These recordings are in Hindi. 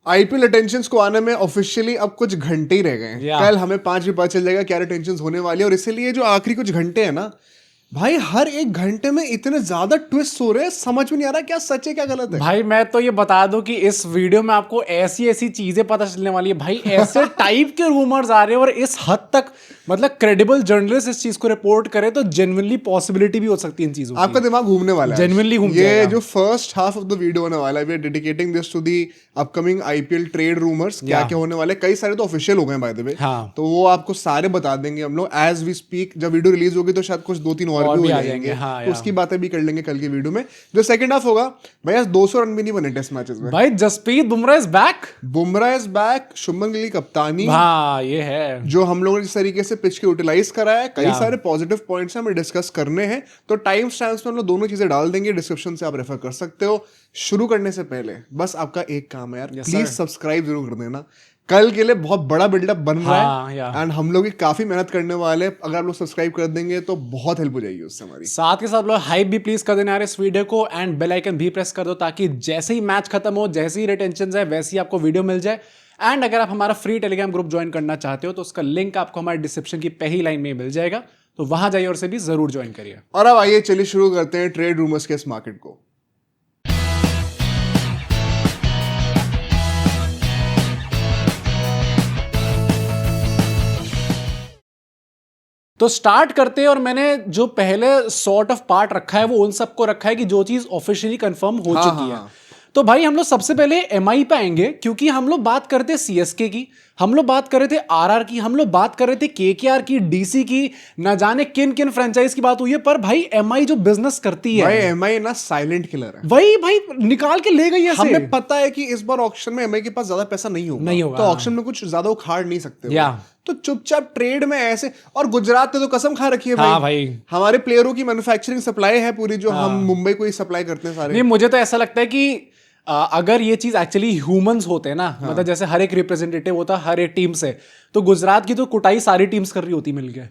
आईपीएल अटेंशंस को आने में ऑफिशियली अब कुछ घंटे ही रह गए हैं। Yeah. कल हमें 5 बजे पता चल जाएगा क्या अटेंशंस होने वाली है, और इसीलिए जो आखिरी कुछ घंटे हैं ना भाई, हर एक घंटे में इतने ज्यादा ट्विस्ट हो रहे हैं, समझ में नहीं आ रहा क्या सच है क्या गलत है। भाई मैं तो ये बता दूं कि इस वीडियो में आपको ऐसी ऐसी चीजें पता चलने वाली है भाई, ऐसे टाइप के रूमर्स आ रहे हैं और इस हद तक मतलब क्रेडिबल जर्नलिस्ट इस चीज को रिपोर्ट करे तो जेन्युइनली पॉसिबिलिटी भी हो सकती है इन चीजों की। आपका दिमाग घूमने वाला है, Genuinely घूम ये जाएगा। जो first half of the video होने वाला है, we are dedicating this to the upcoming IPL trade rumours. क्या क्या होने वाले, कई सारे तो ऑफिशियल हो गए बाय द वे, हाँ। तो वो आपको सारे बता देंगे हम लोग एज वी स्पीक। जब वीडियो रिलीज होगी तो शायद कुछ 2-3 और भी हो आ जाएंगे, हाँ, तो उसकी बातें भी कर लेंगे कल की वीडियो में। जो सेकंड हाफ होगा भाई, आज 200 रन भी नहीं बने टेस्ट मैचेस में। भाई Jasprit Bumrah is back. Bumrah is back, Shubman Gill की कप्तानी, हाँ ये है जो हम लोगों ने जिस तरीके से पिच के यूटिलाइज करा है, कई सारे पॉजिटिव पॉइंट्स हमें डिस्कस करने हैं। तो टाइम स्टैम्प्स में हम लोग दोनों चीजें डाल देंगे, डिस्क्रिप्शन से आप रेफर कर सकते हो। शुरू करने से पहले बस आपका एक काम है यार, प्लीज सब्सक्राइब जरूर कर देना। कल के लिए बहुत बड़ा बिल्डअप बन रहा है एंड हम लोग भी काफी मेहनत करने वाले हैं। अगर आप लोग सब्सक्राइब कर देंगे तो बहुत हेल्प हो जाएगी उससे हमारी। साथ के साथ लोग हाइप भी प्लीज कर देना यार इस वीडियो को, एंड बेल आइकन भी प्रेस कर दो ताकि जैसे ही मैच खत्म हो, जैसे ही रिटेंशन है, वैसे ही आपको वीडियो मिल जाए। एंड अगर आप हमारा फ्री टेलीग्राम ग्रुप ज्वाइन करना चाहते हो तो उसका लिंक आपको हमारे डिस्क्रिप्शन की पहली लाइन में मिल जाएगा, तो वहां जाइए और से भी जरूर ज्वाइन करिए। और अब आइए चलिए शुरू करते हैं ट्रेड रूमर्स के इस मार्केट को। तो स्टार्ट करते हैं, और मैंने जो पहले सॉर्ट ऑफ पार्ट रखा है वो उन सबको रखा है कि जो चीज ऑफिशियली कंफर्म हो चुकी है। तो भाई हम लोग सबसे पहले एमआई पे आएंगे, क्योंकि हम लोग बात करते हैं सीएसके की, हम लोग बात कर रहे थे आरआर की, हम लोग बात कर रहे थे केकेआर की, डीसी की, ना जाने किन किन फ्रेंचाइज की बात हुई है। पर भाई एमआई जो बिजनेस करती है, भाई एमआई ना साइलेंट किलर है। वही भाई निकाल के ले गई है। हमें पता है कि इस बार ऑक्शन में एमआई के पास ज्यादा पैसा नहीं होगा, तो ऑक्शन में कुछ ज्यादा उखाड़ नहीं सकते हो। तो चुपचाप ट्रेड में ऐसे, और गुजरात ने तो कसम खा रखी है भाई, हमारे प्लेयरों की मैन्युफैक्चरिंग सप्लाई है पूरी, जो हम मुंबई को ही सप्लाई करते हैं सारे। नहीं, मुझे तो ऐसा लगता है कि अगर ये चीज एक्चुअली ह्यूमंस होते हैं ना, मतलब जैसे हर एक रिप्रेजेंटेटिव होता है हर एक टीम से, तो गुजरात की तो कुटाई सारी टीम्स कर रही होती मिलके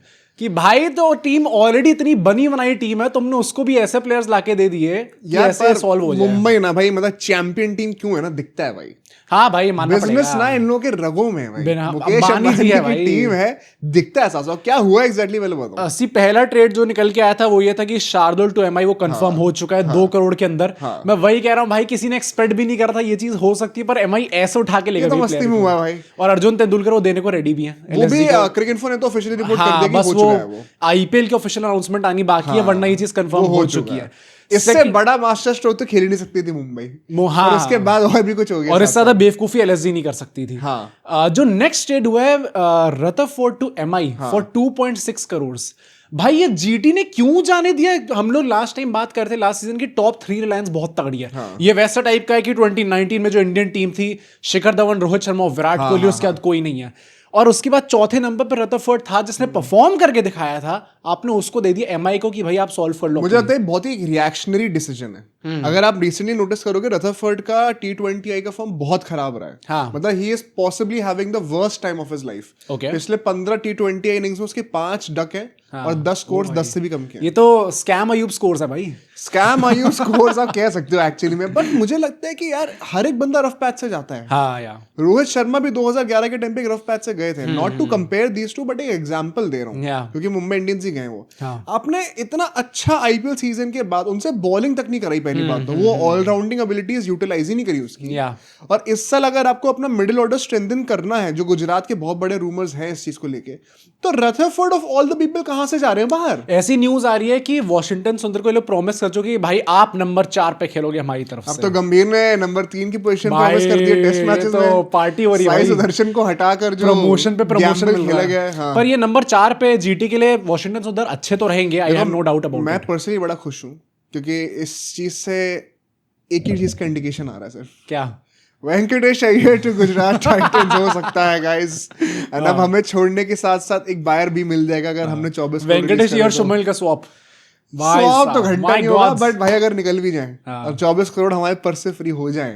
कि भाई तो टीम ऑलरेडी इतनी बनी बनाई टीम है, तुमने उसको भी ऐसे प्लेयर्स लाके दे दिए कि ऐसे सॉल्व हो जाए। मुंबई ना भाई मतलब चैंपियन टीम क्यों है ना, दिखता है भाई। हाँ भाई मानना पड़ेगा, बिजनेस ना इन लोगों के रगों में है भाई, मुकेश अंबानी है की टीम है, दिखता है ऐसा। क्या हुआ एग्जैक्टली मैं बताऊं। पहला ट्रेड जो निकल के आया था वो ये था कि शार्दुल टू एमआई वो कंफर्म हो चुका है 2 करोड़ के अंदर। मैं वही कह रहा हूँ भाई, किसी ने एक्सपेक्ट भी नहीं करा था ये चीज हो सकती है, पर एमआई ऐसे उठा के लेगा। तो मस्ती में हुआ है भाई, और अर्जुन तेंदुलकर वो देने को रेडी भी है। वो भी क्रिकेट इन्फो ने तो ऑफिशियली रिपोर्ट कर दिया कि हो चुका है वो। आईपीएल की ऑफिशियल अनाउंसमेंट आनी बाकी है, वरना ये चीज कंफर्म हो चुकी है। इससे बड़ा मास्टर स्ट्रोक तो खेल ही नहीं सकती थी मुंबई, और उसके बाद और भी कुछ हो गया, और इससे ज्यादा बेवकूफी एलएसजी नहीं कर सकती थी। जो नेक्स्ट ट्रेड हुआ है Rutherford to MI for 2.6 crore. भाई ये जीटी ने क्यों जाने दिया? हम लोग लास्ट टाइम बात करते लास्ट सीजन की टॉप 3 रिलायंस बहुत तगड़ी है। ये वैसा टाइप का है कि 2019 में जो इंडियन टीम थी, शिखर धवन, रोहित शर्मा, विराट कोहली, उसके बाद कोई नहीं है। और उसके बाद चौथे नंबर पर रदरफोर्ड था जिसने परफॉर्म करके दिखाया था, आपने उसको दे दिया एमआई को कि भाई आप सॉल्व कर लो। मुझे लगता है बहुत ही रिएक्शनरी डिसीजन है। अगर आप रिसेंटली नोटिस करोगे, रदरफोर्ड का T20I का फॉर्म बहुत खराब रहा है। मतलब he is possibly having the worst time of his life. पिछले 15 T20I इनिंग्स में उसके 5 डक है और 10 स्कोर्स 10 से भी कम के। ये तो स्कैम अयूब स्कोर्स है भाई, स्कैम अयूब स्कोर्स आप कह सकते हो एक्चुअली में। बट मुझे लगता है कि यार हर एक बंदा रफ पैच से जाता है। हाँ यार, रोहित शर्मा भी 2011 के टाइम पे रफ पैच से गए थे। Not to compare these two, but एक एग्जांपल दे रहा हूँ क्योंकि मुंबई इंडियंस ही गए वो। आपने इतना अच्छा आईपीएल सीजन के बाद उनसे बॉलिंग तक नहीं कराई, पहली बात तो वो ऑलराउंडिंग एबिलिटीज यूटिलाइज ही नहीं करी उसकी। और इस साल अगर आपको अपना मिडिल ऑर्डर स्ट्रेंथन करना है, जो गुजरात के बहुत बड़े रूमर्स हैं इस चीज को लेके, तो Rutherford of all the people कहां से जा रहे हैं बाहर? ऐसी न्यूज आ रही है कि वॉशिंगटन सुंदर को ये लोग प्रॉमिस कर चुके कि भाई आप नंबर 4 पे खेलोगे हमारी तरफ से। अब तो गंभीर ने नंबर 3 की पोजीशन प्रॉमिस कर दी है टेस्ट मैचेस में। तो पार्टी हो रही है भाई, सुदर्शन को हटाकर जो प्रमोशन पे प्रमोशन खेला गया है। पर ये नंबर 4 पे जीटी के लिए वॉशिंगटन सुंदर अच्छे तो रहेंगे, I have no doubt about. मैं पर्सनली बड़ा खुश हूं क्योंकि इस चीज से एक ही चीज का इंडिकेशन आ रहा है सिर्फ, क्या? वेंकटेश अय्यर टू गुजरात टाइटंस हो सकता है गाइस। एंड अब हमें छोड़ने के साथ साथ एक बायर भी मिल जाएगा अगर हमने 24 वेंकटेश अय्यर शुभमन का स्वैप तो घंटा नहीं होगा, बट भाई अगर निकल भी जाए और 24 करोड़ हमारे पर्स से फ्री हो जाए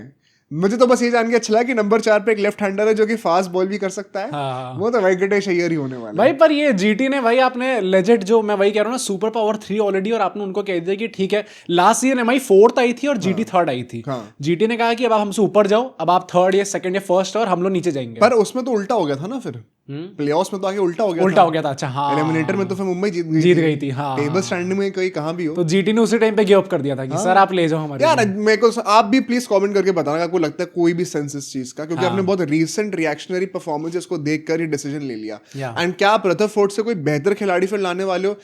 मुझे तो बस ये जान के अच्छा लगा कि नंबर 4 पे एक लेफ्ट हैंडर है जो कि फास्ट बॉल भी कर सकता है। वो तो वेंकटेश अय्यर ही होने वाला भाई। पर ये जीटी ने भाई, आपने लेजेंड जो मैं वही कह रहा हूँ ना, सुपर पावर 3 ऑलरेडी, और आपने उनको कह दिया कि ठीक है, लास्ट सीजन एमआई 4th आई थी और जीटी 3rd आई थी। जीटी ने कहा कि अब आप हमसे ऊपर जाओ, अब आप 3rd या 2nd या 1st और हम लोग नीचे जाएंगे। पर उसमें तो उल्टा हो गया था ना, फिर प्लेऑफ्स में तो आगे उल्टा हो गया था। अच्छा हाँ, एलिमिनेटर में तो फिर मुंबई जीत गई थी। हाँ, टेबल स्टैंडिंग में कहीं कहाँ भी हो तो जीटी ने उसी टाइम पे गिव अप कर दिया था कि सर आप ले जाओ हमारे। यार मेरे को आप भी प्लीज कमेंट करके बताना आपको लगता है कोई भी सेंस इस चीज का, क्योंकि आपने बहुत रीसेंट रिएक्शनरी परफॉर्मेंसेस को देखकर ही डिसीजन ले लिया। एंड क्या आप रदरफोर्ड से कोई बेहतर खिलाड़ी फिर लाने वाले हो?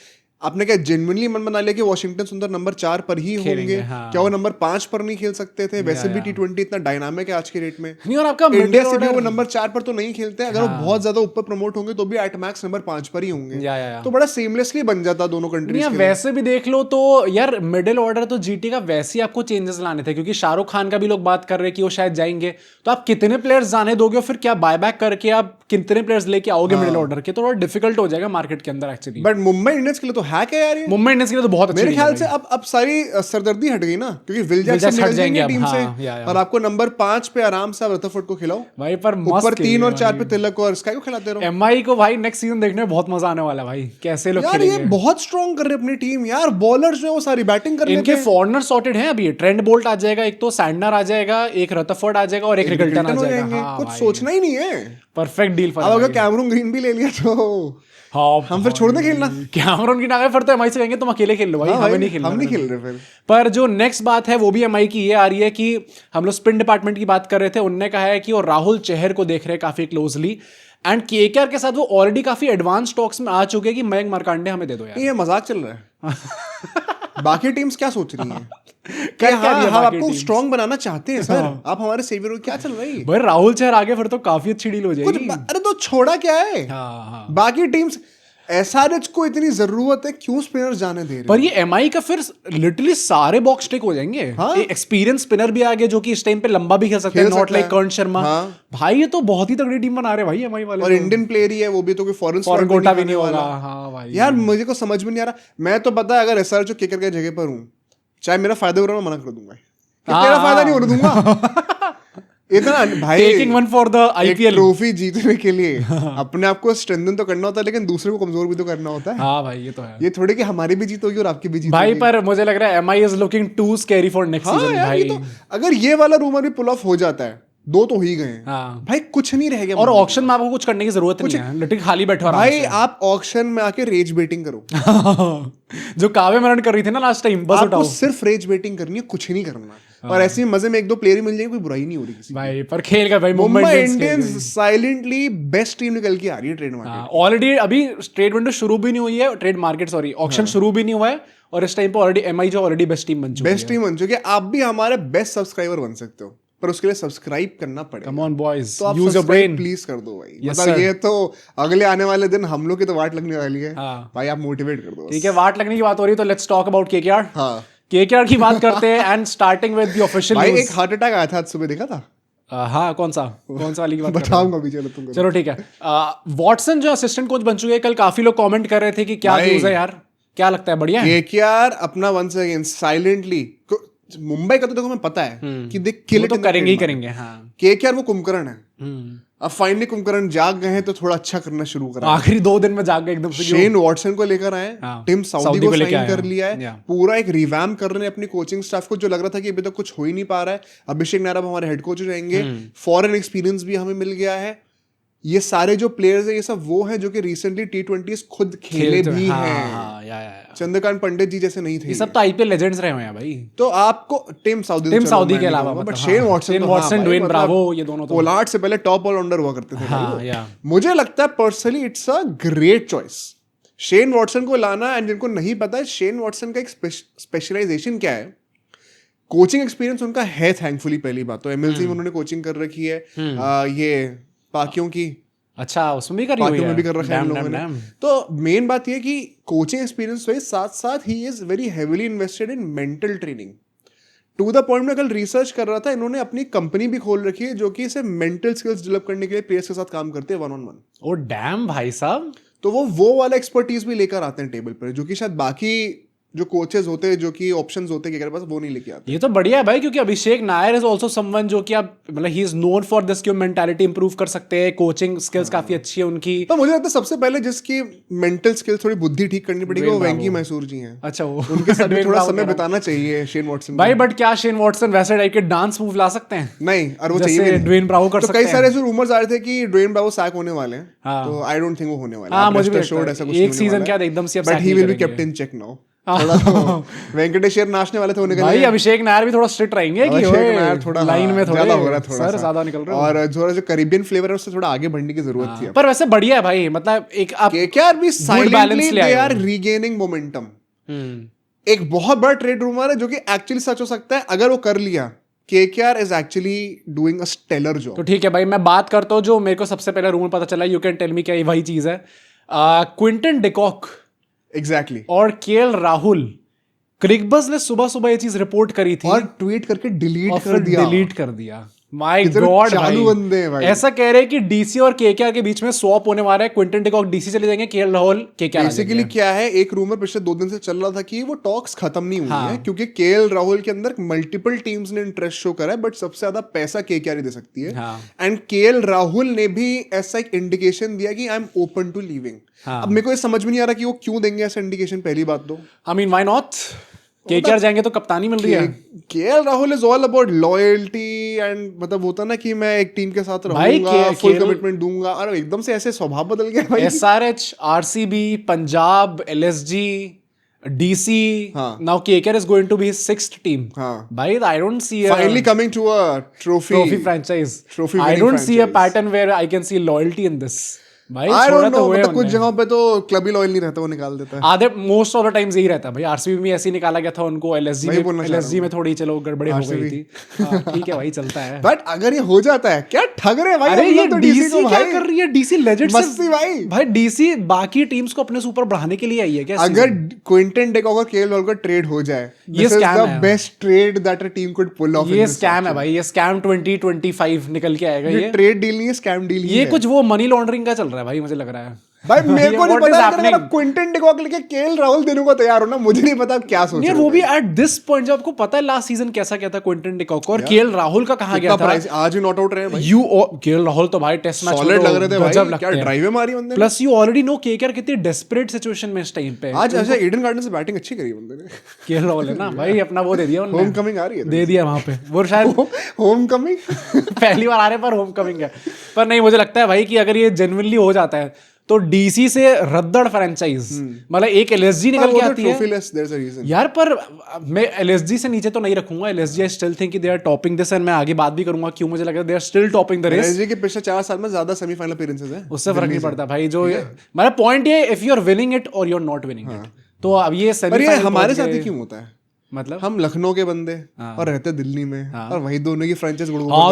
आपने क्या जेन्युइनली मन बना लिया कि वॉशिंगटन सुंदर नंबर 4 पर ही होंगे? क्या वो नंबर 5 पर नहीं खेल सकते थे? वैसे भी T20 इतना डायनामिक है आज के डेट में नहीं, और आपका इंडिया से भी वो नंबर 4 पर तो नहीं खेलते। अगर वो बहुत ज्यादा ऊपर प्रमोट होंगे तो भी एट मैक्स नंबर 5 पर ही होंगे। तो बड़ा सेमलेसली बन जाता दोनों कंट्रीज के। वैसे भी देख लो तो यार, मिडिल ऑर्डर तो जीटी का वैसे ही आपको चेंजेस लाने थे, क्योंकि शाहरुख खान का भी लोग बात कर रहे हैं कि वो शायद जाएंगे। तो आप कितने प्लेयर्स जाने दोगे, फिर क्या बायबैक करके आप कितने प्लेयर्स लेके आओगे मिडिल ऑर्डर के? तो थोड़ा डिफिकल्ट हो जाएगा मार्केट के अंदर एक्चुअली। बट मुंबई इंडियंस के लिए तो है क्या यार, मुंबई इंडियंस के लिए तो बहुत अच्छी मेरे ख्याल से अब सारी सरदर्दी हट गई ना, क्योंकि विल जैक्सन निकल जाएंगे टीम से और आपको नंबर 5 पे आराम से रदरफोर्ड को खिलाओ भाई। पर ऊपर 3 और 4 पे तिलक और स्काई को खिलाते रहो। एमआई को भाई नेक्स्ट सीजन देखने में बहुत मजा आने वाला है भाई, कैसे लोग खेलेंगे। यार ये बहुत स्ट्रांग कर रहे अपनी टीम यार, बॉलर्स जो है वो सारी बैटिंग कर लेते हैं। इनके फॉरनर सॉर्टेड हैं अभी, ट्रेंट बोल्ट आ जाएगा, एक तो सैंडनर आ जाएगा, एक रदरफोर्ड आ जाएगा और एक रिकल्टन आ जाएगा। कुछ सोचना ही नहीं है, परफेक्ट डील। अब अगर कैमरून ग्रीन भी ले लिया तो हम फिर छोड़ दे खेलना। कैमरून की ना फिर तो एमआई से कहेंगे तुम अकेले खेल लो भाई, हमें नहीं खेलना। हम नहीं खेल रहे फिर। पर जो नेक्स्ट बात है वो भी एमआई की ये आ रही है कि हम लोग स्पिन डिपार्टमेंट की बात कर रहे थे, उनने कहा है कि वो राहुल चहर को देख रहे हैं काफी क्लोजली, एंड केकेआर के साथ वो ऑलरेडी काफी एडवांस टॉक्स में आ चुके हैं कि मयंक मार्कंडे हमें दे दो यार। ये मजाक चल रहा है। बाकी टीम्स क्या सोच रही हैं? हम आपको स्ट्रॉन्ग बनाना चाहते हैं सर, आप हमारे सेवियर हो, क्या चल रही है भाई? राहुल चहर आगे फिर तो काफी अच्छी डील हो जाएगी। अरे तो छोड़ा क्या है, बाकी टीम्स एसआरएच को इतनी जरूरत है, क्यों स्पिनर जाने दे रहे हैं? पर ये एमआई का फिर लिटरली सारे बॉक्स टिक हो जाएंगे। एक्सपीरियंस स्पिनर भी आ गए जो कि इस टाइम पे लंबा भी खेल सकते हैं, नॉट लाइक कर्ण शर्मा। भाई ये तो बहुत ही तगड़ी टीम बना रहे भाई एमआई वाले। और इंडियन प्लेयर ही है वो भी, तो कोई फॉरेन कोटा भी नहीं होगा। हाँ भाई यार मुझे को समझ में नहीं आ रहा। मैं तो पता है अगर एसआरएच केकर के जगह पर हूँ, चाहे मेरा फायदा हो रहा है, मैं मना कर दूंगा, तेरा फायदा नहीं होने दूंगा। इतना भाई taking one for the IPL trophy जीतने के लिए अपने आप को स्ट्रेंथन तो करना होता है, लेकिन दूसरे को कमजोर भी तो करना होता है। हाँ भाई ये तो है। ये थोड़े कि हमारी भी जीत होगी और आपकी भी जीत भाई, पर मुझे लग रहा है MI is looking too scary for next season भाई। तो अगर ये वाला रूमर भी पुल ऑफ हो जाता है, 2 तो ही गए भाई, कुछ नहीं रह गया। और ऑक्शन में आपको कुछ करने की जरूरत नहीं है, लिटिल खाली बैठो भाई। आप ऑक्शन में आके रेज बेटिंग करो। जो कावे मरण कर रही थी ना लास्ट टाइम, बस आपको सिर्फ रेज बेटिंग करनी है, कुछ नहीं करना। और ऐसे मजे में 1-2 प्लेयर मिल जाएंगे, कोई बुराई नहीं हो रही किसी भाई। पर खेल का भाई Mumbai Indians silently best team निकल के आ रही है ट्रेड मार्केट। ऑलरेडी अभी ट्रेड विंडो शुरू भी नहीं हुई है, ट्रेड मार्केट सॉरी ऑक्शन शुरू भी नहीं हुआ है, और इस टाइम पे ऑलरेडी एमआई जो ऑलरेडी बेस्ट टीम बन चुकी है। आप भी हमारे बेस्ट सब्सक्राइबर बन सकते हो, पर उसके लिए सब्सक्राइब करना पड़ेगा। कम ऑन बॉयज, तो आप यूज योर ब्रेन प्लीज कर दो भाई। मतलब ये तो अगले आने वाले दिन हम लोग की तो वाट लगने वाली है। भाई आप मोटिवेट कर दो। ठीक है, वाट लगने की बात हो रही है तो लेट्स टॉक अबाउट केकेआर। हाँ, केकेआर की बात करते हैं and starting with the official news. भाई एक हार्ट अटैक आया था आज सुबह, देखा था? हाँ, कौन सा वाली की बात बताऊंगा अभी, चलो तुम। चलो ठीक है। वॉटसन जो असिस्टेंट कोच बन चुके हैं, कल काफी लोग कमेंट कर रहे थे कि क्या न्यूज़ है यार, क्या लगता है? बढ़िया है केकेआर अपना वंस अगेन साइलेंटली। मुंबई का तो देखो मैं पता है कि देख किल तो करेंगे ही करेंगे। हाँ, केकेआर वो कुंभकर्ण है। अब फाइनली कुंभकर्ण जाग गए हैं तो थोड़ा अच्छा करना शुरू करा। आखिरी 2 दिन में जाग गए एकदम से। शेन वॉटसन को लेकर आए, टिम साउदी को साइन कर लिया है, पूरा एक रिवैम कर रहे हैं अपनी कोचिंग स्टाफ को। जो लग रहा था कि अभी तक कुछ हो ही नहीं पा रहा है, अभिषेक नारायण हमारे हेड कोच हो जाएंगे। फॉरेन एक्सपीरियंस भी हमें मिल गया है। ये सारे जो प्लेयर्स हैं ये सब वो हैं जो कि रिसेंटली T20s खुद खेले भी हैं। चंद्रकांत पंडित जी जैसे नहीं थे, ये सब तो आईपीएल लेजेंड्स रहे हैं भाई। तो आपको टिम साउदी के अलावा but Shane Watson, Dwayne Bravo, ये दोनों तो पोलार्ड से पहले टॉप ऑलराउंडर हुआ करते थे। मुझे लगता है personally it's a great choice Shane Watson को लाना। एंड जिनको नहीं पता है शेन वॉटसन का एक स्पेशलाइजेशन क्या है, कोचिंग एक्सपीरियंस उनका है थैंकफुली। पहली बात तो एमएलसी में उन्होंने कोचिंग कर रखी है, ये पाकियों की। अच्छा, उसमें भी कर रही है, भी कर रखा है हम लोगों ने। तो मेन बात ये कि कोचिंग एक्सपीरियंस के साथ साथ ही is very heavily invested in mental training to the point में कल रिसर्च कर रहा था, इन्होंने अपनी कंपनी भी खोल रखी है जो कि इसे मेंटल स्किल्स डेवलप करने के लिए प्लेयर्स के साथ काम करते हैं 1-on-1। ओ डैम भाई साहब। तो वो वाला एक्सपर्टीज भी लेकर आते हैं टेबल पर, जो कि शायद बाकी जो कोचेस होते हैं, जो कि ऑप्शंस होते हैं के पास, वो नहीं लेके आते। ये तो बढ़िया है भाई, क्योंकि अभिषेक नायर इज आल्सो समवन जो कि आप मतलब he is known for this कि मेंटालिटी इंप्रूव कर सकते हैं, कोचिंग स्किल्स काफी अच्छी है उनकी। तो मुझे लगता है सबसे पहले जिसकी मेंटल स्किल्स थोड़ी बुद्धि ठीक करनी पड़ेगी वो वेंकी मैसूर जी हैं। अच्छा, वो उनके साथ भी थोड़ा समय बिताना चाहिए शेन वॉटसन भाई। बट क्या शेन वॉटसन वैसे टाइप के डांस मूव ला सकते हैं? नहीं, और वो जैसे चाहिए ड्वेन ब्रावो कर तो सकते कई हैं। सारे ऐसे रूमर्स आ रहे थे कि ड्वेन ब्रावो सैक होने वाले हैं, तो आई डोंट थिंक वो होने वाले हैं। हाँ, मुझे भी ऐसा कुछ एक सीजन क्या एकदम से अब but he will be kept in check now. थोड़ा तो वेंकटेश अय्यर नाचने वाले थे होने के लिए। भाई अभिषेक नायर भी थोड़ा स्ट्रिक्ट रहेंगे कि थोड़ा लाइन में थोड़ा ज्यादा हो रहा है, थोड़ा सर ज्यादा निकल रहा है, और जो कैरिबियन फ्लेवर है उससे थोड़ा आगे बढ़ने की जरूरत थी। पर वैसे बढ़िया है भाई, मतलब एक आप केकेआर भी साइलेंटली दे आर आए रीगेनिंग मोमेंटम। एक बहुत बड़ा ट्रेड रूमर है जो कि एक्चुअली सच हो सकता है अगर वो कर लिया। KKR is actually doing a stellar job. तो ठीक है भाई, मैं बात करता हूँ जो मेरे को सबसे पहले रूमर पता चला, यू कैन टेल मी क्या ये वही चीज है। क्विंटन डिकॉक एग्जैक्टली और केएल राहुल, क्रिकबज ने सुबह सुबह ये चीज रिपोर्ट करी थी और ट्वीट करके डिलीट कर दिया। माय गॉड चालू बंदे हैं भाई। ऐसा कह रहे हैं कि डीसी और केकेआर के बीच में स्वैप होने वाला है, क्विंटन डिकॉक डीसी चले जाएंगे, केएल राहुल केकेआर। बेसिकली क्या है, एक रूमर पिछले 2 दिन से चल रहा था कि वो टॉक्स खत्म नहीं हुई है, क्योंकि केएल राहुल के अंदर मल्टीपल टीम्स ने इंटरेस्ट शो करा है, बट सबसे ज्यादा पैसा केकेआर ही दे सकती है। एंड केएल राहुल ने भी ऐसा एक इंडिकेशन दिया कि I am open to leaving. अब मेरे को ये समझ में नहीं आ रहा कि वो क्यों देंगे ऐसा इंडिकेशन। पहली बात तो I mean why not, KKR जाएंगे तो कप्तानी मिल रही है। KL Rahul is all about loyalty and मतलब होता ना कि मैं एक टीम के साथ रहूंगा, फुल कमिटमेंट दूंगा, और एकदम से ऐसे स्वभाव बदल गया भाई। SRH, RCB, Punjab, LSG, DC, now KKR is going to be his 6th team. भाई I don't see finally coming to a trophy franchise. I don't see a pattern where I can see loyalty in this. भाई थोड़ा तो मतलब कुछ जगहों पे तो क्लब ही लॉयल नहीं रहता, वो निकाल देता है। आधे मोस्ट ऑफ द टाइम्स यही रहता है भाई। आरसीबी में ऐसे ही निकाला गया था उनको, एलएसजी में थोड़ी चलो गड़बड़ी हो गई थी। ठीक है भाई, चलता है। बट अगर ये हो जाता है, क्या ठग रहे भाई। अरे ये तो डीसी को क्या कर रही है? डीसी लेजेंड मस्ती भाई डीसी बाकी टीम्स को अपने से ऊपर बढ़ाने के लिए आई है क्या? अगर क्विंटन डिकॉक और केएल राहुल का ट्रेड हो जाए, ये स्कैम है, best trade that a team could pull off. ये स्कैम है भाई, ये स्कैम 2025 निकल के आएगा। ये ट्रेड डील नहीं है, स्कैम डील ये कुछ वो मनी लॉन्ड्रिंग का चल रहा है भाई, मुझे लग रहा है। भाई मेरे को नहीं पता, अगर क्विंटन डिकॉक लेके केएल राहुल देने को तैयार हो ना, मुझे नहीं पता क्या सोच रहे हैं। वो भी एट दिस पॉइंट, जब आपको पता है लास्ट सीजन कैसा क्या था क्विंटन डिकॉक और केएल राहुल का कहां गया था। आज ही नॉट आउट रहे भाई। केएल राहुल तो भाई टेस्ट मैच सॉलिड लग रहे थे भाई, क्या ड्राइवें मारी बंदे ने। Plus you already know KKR कितनी डेस्परेट सिचुएशन में इस टाइम पे। आज ऐसा ईडन गार्डन से बैटिंग अच्छी करी बंदे ने। केएल राहुल है ना भाई, अपना वो दे दिया उन्होंने, होम कमिंग आ रही है, दे दिया वहां पे वो शायद होम कमिंग पहली बार आ रहे पर होम कमिंग है। पर नहीं, मुझे लगता है भाई कि अगर ये जेन्युइनली हो जाता है तो डीसी से रद्दड़ फ्रेंचाइज, मतलब एक एलएसजी निकल के आती है यार। पर मैं एलएसजी से नीचे तो नहीं रखूंगा। LSG I still think they are topping this, and मैं आगे बात भी करूंगा क्यों मुझे लग रहा है they are still topping the race. LSG के पिछले 4 साल में ज्यादा सेमीफाइनल अपीयरेंसेस है, उससे फर्क नहीं पड़ता भाई। जो मेरा पॉइंट ये, if you are winning it और you are not winning it, तो अब ये सेमीफाइनल हमारे साथ ही क्यों होता है? मतलब हम लखनऊ के बंदे और रहते दिल्ली में, और वही दोनों की फ्रेंचाइज